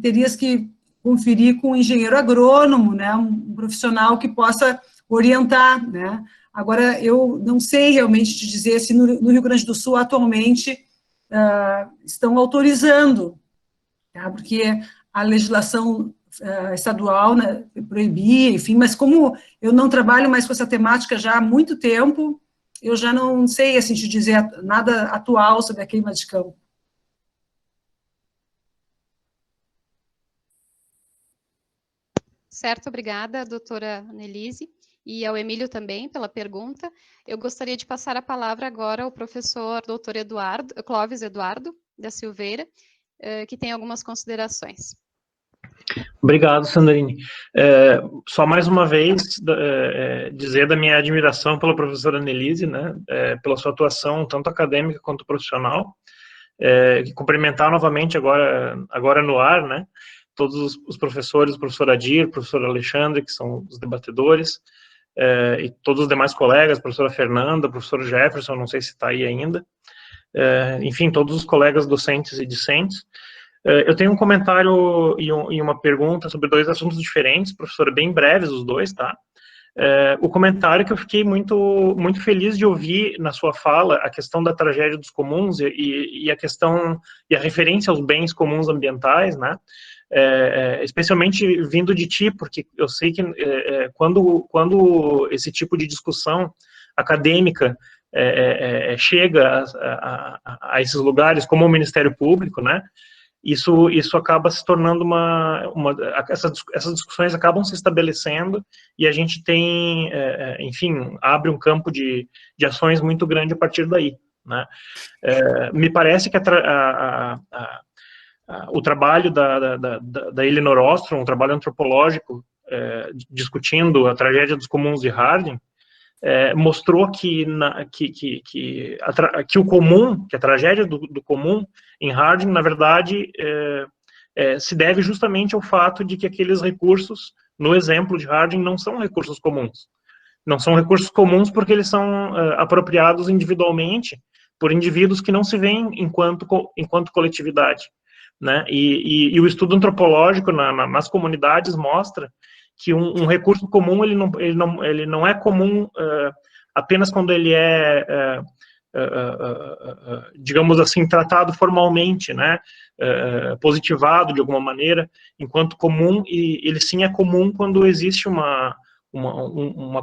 terias que conferir com um engenheiro agrônomo, né, um profissional que possa orientar, né. Agora, eu não sei realmente te dizer se no Rio Grande do Sul, atualmente, estão autorizando, tá, porque a legislação estadual, né, proibir, enfim, mas como eu não trabalho mais com essa temática já há muito tempo, eu já não sei, assim, te dizer nada atual sobre a queima de campo. Certo, obrigada, doutora Annelise, e ao Emílio também pela pergunta. Eu gostaria de passar a palavra agora ao professor doutor Clóvis Eduardo da Silveira, que tem algumas considerações. Obrigado, Sandrine. Só mais uma vez dizer da minha admiração pela professora Annelise, né, pela sua atuação tanto acadêmica quanto profissional, cumprimentar novamente agora no ar, né, todos os professores, o professor Adir, o professor Alexandre, que são os debatedores, e todos os demais colegas, a professora Fernanda, o professor Jefferson, não sei se está aí ainda, enfim, todos os colegas docentes e discentes. Eu tenho um comentário e uma pergunta sobre dois assuntos diferentes, professora, bem breves os dois, tá? O comentário que eu fiquei muito feliz de ouvir na sua fala, a questão da tragédia dos comuns e a questão e a referência aos bens comuns ambientais, né? Especialmente vindo de ti, porque eu sei que quando esse tipo de discussão acadêmica chega a esses lugares, como o Ministério Público, né? Isso acaba se tornando essas discussões acabam se estabelecendo e a gente tem, enfim, abre um campo de ações muito grande a partir daí, né? Me parece que o trabalho da Elinor Ostrom, um trabalho antropológico, discutindo a tragédia dos comuns de Harding, mostrou que o comum, que a tragédia do comum em Harding, na verdade, se deve justamente ao fato de que aqueles recursos, no exemplo de Harding, não são recursos comuns. Não são recursos comuns porque eles são apropriados individualmente por indivíduos que não se veem enquanto coletividade, né? E o estudo antropológico nas comunidades mostra que um recurso comum ele não é comum apenas quando ele é digamos assim, tratado formalmente, né, positivado de alguma maneira, enquanto comum, e ele sim é comum quando existe uma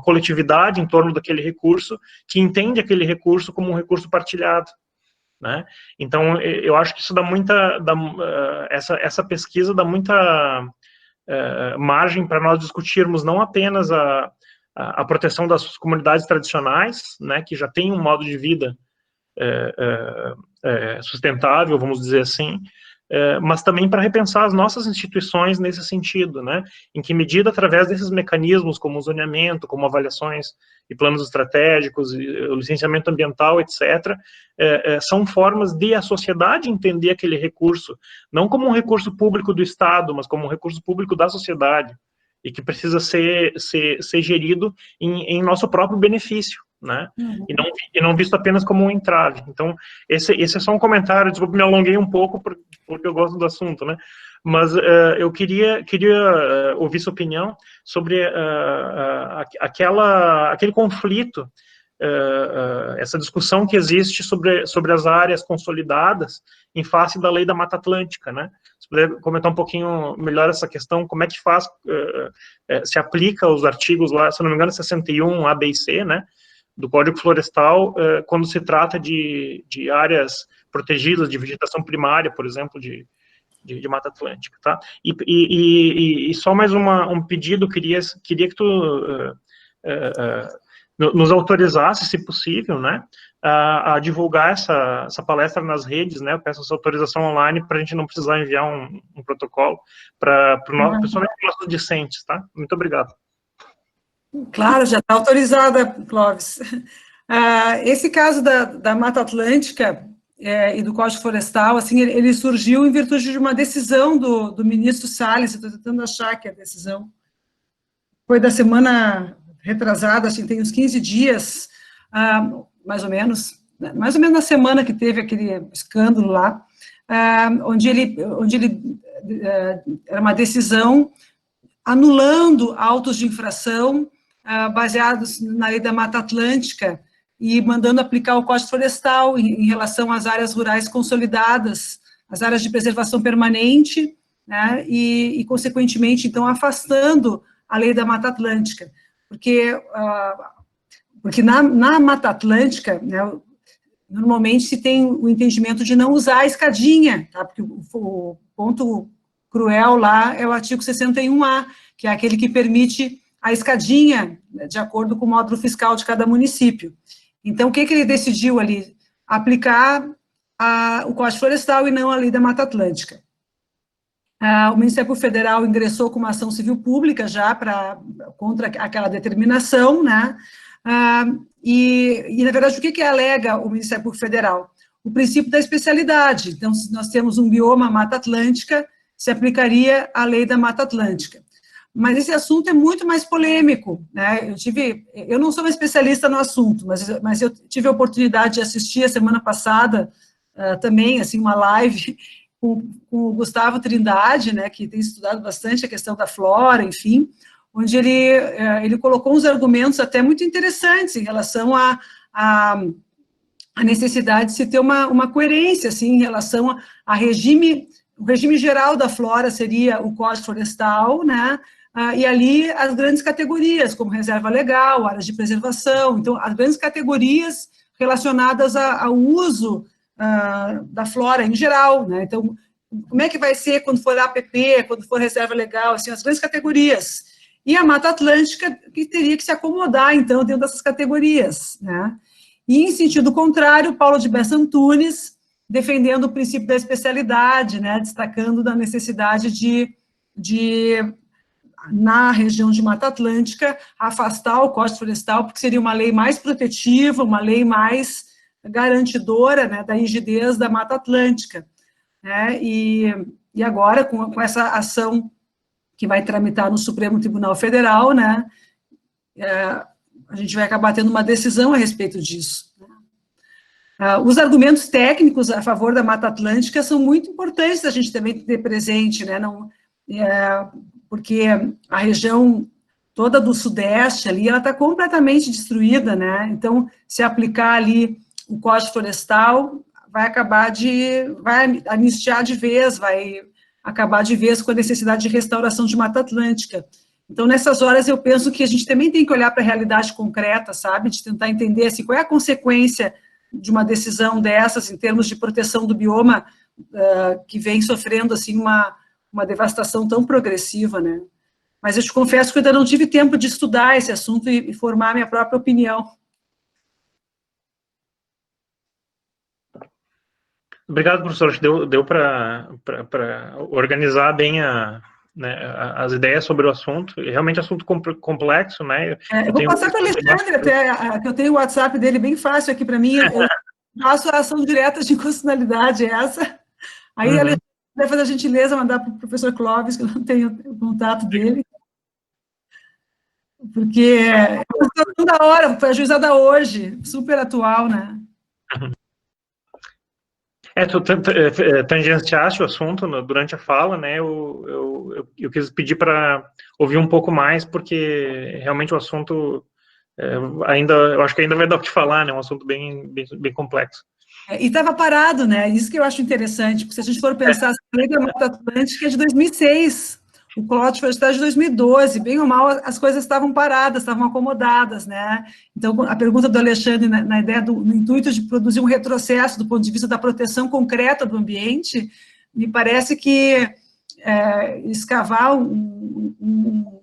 coletividade em torno daquele recurso, que entende aquele recurso como um recurso partilhado, né? Então, eu acho que isso dá muita, essa pesquisa dá muita margem para nós discutirmos não apenas a proteção das comunidades tradicionais, né, que já tem um modo de vida sustentável, vamos dizer assim, mas também para repensar as nossas instituições nesse sentido, né? Em que medida, através desses mecanismos, como o zoneamento, como avaliações e planos estratégicos, o licenciamento ambiental, etc., são formas de a sociedade entender aquele recurso, não como um recurso público do Estado, mas como um recurso público da sociedade, e que precisa ser gerido em nosso próprio benefício, né? E não visto apenas como um entrave. Então, esse é só um comentário, desculpa, me alonguei um pouco, porque eu gosto do assunto, né? Mas eu queria ouvir sua opinião sobre aquele conflito, essa discussão que existe sobre as áreas consolidadas em face da lei da Mata Atlântica, né? Se puder comentar um pouquinho melhor essa questão, como é que faz, se aplica os artigos lá, se não me engano, 61 A, B e C, né, do Código Florestal, quando se trata de áreas protegidas de vegetação primária, por exemplo, de Mata Atlântica, tá? E só mais um pedido, queria que tu nos autorizasse, se possível, né, a divulgar essa palestra nas redes, né? Eu peço essa autorização online para a gente não precisar enviar um protocolo para principalmente para os nossos discentes, tá? Muito obrigado. Claro, já está autorizada, Clóvis. Esse caso da Mata Atlântica e do Código Florestal, assim, ele surgiu em virtude de uma decisão do ministro Salles. Estou tentando achar que a decisão foi da semana retrasada, assim, tem uns 15 dias, mais ou menos na semana que teve aquele escândalo lá, onde ele era uma decisão anulando autos de infração baseados na lei da Mata Atlântica e mandando aplicar o Código Florestal em relação às áreas rurais consolidadas, as áreas de preservação permanente, né, e consequentemente, então, afastando a lei da Mata Atlântica, porque na Mata Atlântica, né, normalmente se tem o entendimento de não usar a escadinha, tá? Porque o ponto cruel lá é o artigo 61A, que é aquele que permite a escadinha, né, de acordo com o módulo fiscal de cada município. Então, o que ele decidiu ali? Aplicar o Código Florestal e não a lei da Mata Atlântica. O Ministério Federal ingressou com uma ação civil pública já contra aquela determinação, né? E, na verdade, o que alega o Ministério Federal? O princípio da especialidade. Então, se nós temos um bioma Mata Atlântica, se aplicaria a lei da Mata Atlântica. Mas esse assunto é muito mais polêmico, né? Eu não sou uma especialista no assunto, mas eu tive a oportunidade de assistir a semana passada também, assim, uma live com o Gustavo Trindade, né, que tem estudado bastante a questão da flora, enfim, onde ele colocou uns argumentos até muito interessantes em relação à necessidade de se ter uma coerência, assim, em relação a regime. O regime geral da flora seria o Código Florestal, né, e ali as grandes categorias, como reserva legal, áreas de preservação, então, as grandes categorias relacionadas ao uso da flora em geral, né, então, como é que vai ser quando for APP, quando for reserva legal, assim, as grandes categorias, e a Mata Atlântica, que teria que se acomodar, então, dentro dessas categorias, né, E, em sentido contrário, Paulo de Bessa Antunes, defendendo o princípio da especialidade, né, destacando da necessidade de, na região de Mata Atlântica, afastar o Código Florestal, porque seria uma lei mais protetiva, uma lei mais garantidora, né, da rigidez da Mata Atlântica. Né, e agora, com essa ação que vai tramitar no Supremo Tribunal Federal, né, a gente vai acabar tendo uma decisão a respeito disso. Os argumentos técnicos a favor da Mata Atlântica são muito importantes a gente também ter presente, né, porque a região toda do Sudeste ali, ela está completamente destruída, né, então, se aplicar ali o Código Florestal, vai anistiar de vez, vai acabar de vez com a necessidade de restauração de Mata Atlântica. Então, nessas horas, eu penso que a gente também tem que olhar para a realidade concreta, sabe, de tentar entender assim, qual é a consequência de uma decisão dessas, em termos de proteção do bioma, que vem sofrendo, assim, uma devastação tão progressiva, né. Mas eu te confesso que eu ainda não tive tempo de estudar esse assunto e formar minha própria opinião. Obrigado, professor. Acho que deu para organizar bem as ideias sobre o assunto. E realmente é um assunto complexo, né? Eu vou passar para o Alexandre, até, que eu tenho o WhatsApp dele bem fácil aqui para mim. Eu faço a ação direta de inconstitucionalidade, essa. Aí, Alexandre vai fazer a gentileza, mandar para o professor Clóvis, que eu não tenho o contato dele. Porque é uma situação da hora, foi ajuizada hoje, super atual, né? Tu tangenciaste o assunto durante a fala, né, eu quis pedir para ouvir um pouco mais, porque realmente o assunto eu acho que ainda vai dar o que falar, né, um assunto bem complexo. E estava parado, né, isso que eu acho interessante, porque se a gente for pensar, a Lei da Mata Atlântica é de 2006, o Código Florestal é de 2012, bem ou mal, as coisas estavam paradas, estavam acomodadas, né? Então, a pergunta do Alexandre, na ideia no intuito de produzir um retrocesso do ponto de vista da proteção concreta do ambiente, me parece que escavar um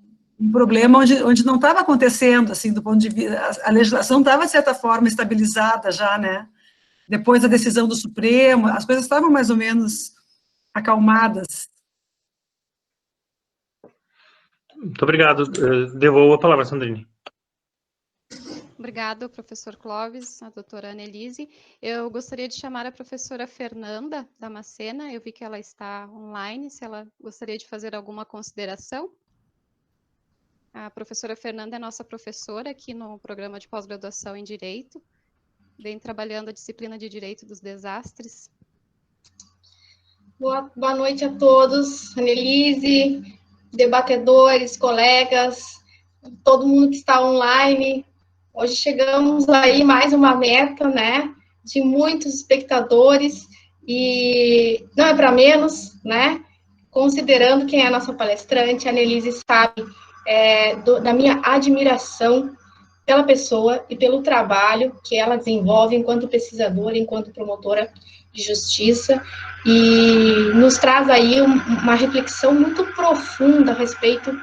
problema onde não estava acontecendo, assim, do ponto de vista, a legislação estava, de certa forma, estabilizada já, né? Depois da decisão do Supremo, as coisas estavam mais ou menos acalmadas. Muito obrigado. Devolvo a palavra, Sandrine. Obrigado, professor Clóvis, a doutora Annelise. Eu gostaria de chamar a professora Fernanda Damascena, eu vi que ela está online, se ela gostaria de fazer alguma consideração. A professora Fernanda é nossa professora aqui no programa de pós-graduação em Direito, vem trabalhando a disciplina de Direito dos Desastres. Boa noite a todos, Annelise, debatedores, colegas, todo mundo que está online. Hoje chegamos aí mais uma meta, né, de muitos espectadores, e não é para menos, né, considerando quem é a nossa palestrante, a Annelise sabe da minha admiração pela pessoa e pelo trabalho que ela desenvolve enquanto pesquisadora, enquanto promotora de justiça, e nos traz aí uma reflexão muito profunda a respeito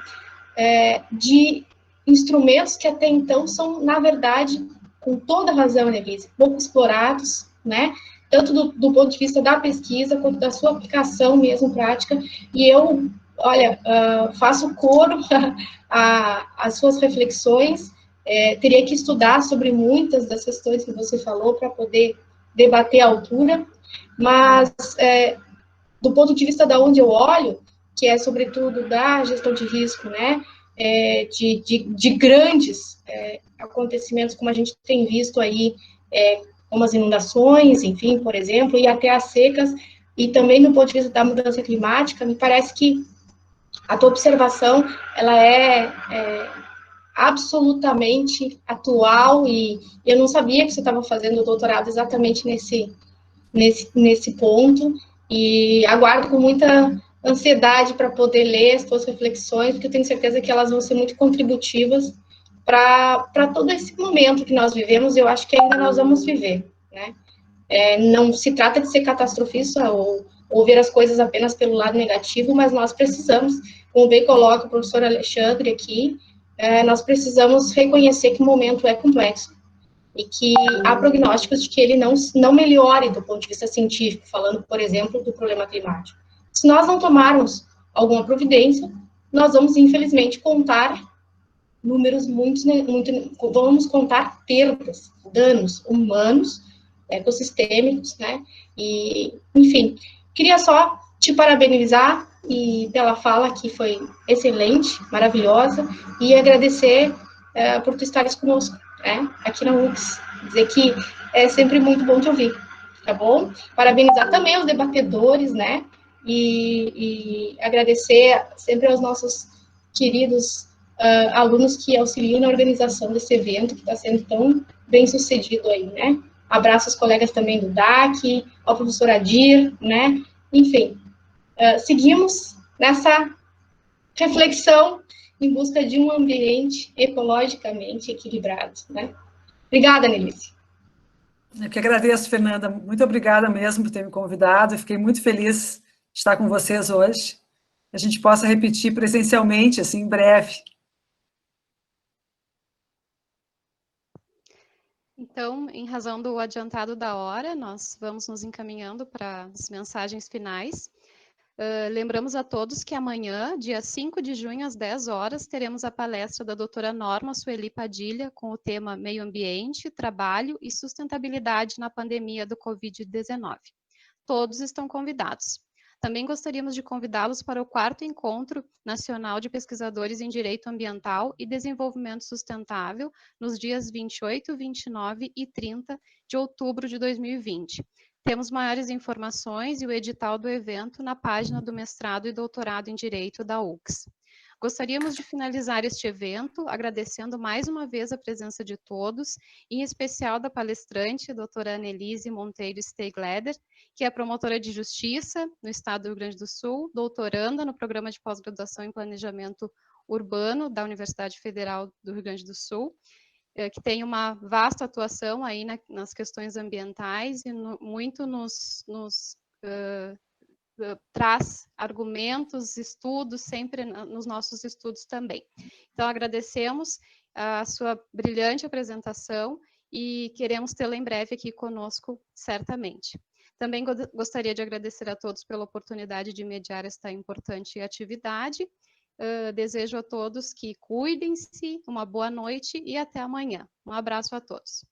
de instrumentos que até então são, na verdade, com toda razão, Annelise, pouco explorados, né, tanto do ponto de vista da pesquisa, quanto da sua aplicação mesmo prática, e eu, olha, faço coro às suas reflexões, teria que estudar sobre muitas das questões que você falou para poder debater à altura, mas do ponto de vista da onde eu olho, que é sobretudo da gestão de risco, né, de grandes acontecimentos, como a gente tem visto aí, como as inundações, enfim, por exemplo, e até as secas, e também no ponto de vista da mudança climática, me parece que a tua observação, ela é absolutamente atual, e eu não sabia que você estava fazendo o doutorado exatamente nesse ponto, e aguardo com muita ansiedade para poder ler as tuas reflexões, porque eu tenho certeza que elas vão ser muito contributivas para todo esse momento que nós vivemos, e eu acho que ainda nós vamos viver, né? Não se trata de ser catastrofista ou ver as coisas apenas pelo lado negativo, mas nós precisamos, como bem coloca o professor Alexandre aqui, nós precisamos reconhecer que o momento é complexo. e que há prognósticos de que ele não melhore do ponto de vista científico, falando, por exemplo, do problema climático. Se nós não tomarmos alguma providência, nós vamos, infelizmente, contar números vamos contar perdas, danos humanos, ecossistêmicos, né? E, enfim, queria só te parabenizar e pela fala que foi excelente, maravilhosa, e agradecer por tu estares conosco, né? Aqui na UFS. Dizer que é sempre muito bom te ouvir, tá bom? Parabenizar também os debatedores, né? E agradecer sempre aos nossos queridos alunos que auxiliam na organização desse evento, que está sendo tão bem sucedido aí, né? Abraço aos colegas também do DAC, ao professor Adir, né? Enfim, seguimos nessa reflexão em busca de um ambiente ecologicamente equilibrado, né? Obrigada, Nelise. Eu que agradeço, Fernanda. Muito obrigada mesmo por ter me convidado. Eu fiquei muito feliz de estar com vocês hoje. Que a gente possa repetir presencialmente, assim, em breve. Então, em razão do adiantado da hora, nós vamos nos encaminhando para as mensagens finais. Lembramos a todos que amanhã, dia 5 de junho, às 10 horas, teremos a palestra da doutora Norma Sueli Padilha com o tema Meio Ambiente, Trabalho e Sustentabilidade na Pandemia do Covid-19. Todos estão convidados. Também gostaríamos de convidá-los para o 4º Encontro Nacional de Pesquisadores em Direito Ambiental e Desenvolvimento Sustentável, nos dias 28, 29 e 30 de outubro de 2020. Temos maiores informações e o edital do evento na página do mestrado e doutorado em Direito da UFS. Gostaríamos de finalizar este evento agradecendo mais uma vez a presença de todos, em especial da palestrante, doutora Annelise Monteiro Steigleder, que é promotora de justiça no estado do Rio Grande do Sul, doutoranda no programa de pós-graduação em planejamento urbano da Universidade Federal do Rio Grande do Sul, que tem uma vasta atuação aí nas questões ambientais e muito nos traz argumentos, estudos, sempre nos nossos estudos também. Então, agradecemos a sua brilhante apresentação e queremos tê-la em breve aqui conosco, certamente. Também gostaria de agradecer a todos pela oportunidade de mediar esta importante atividade. Desejo a todos que cuidem-se, uma boa noite e até amanhã. Um abraço a todos.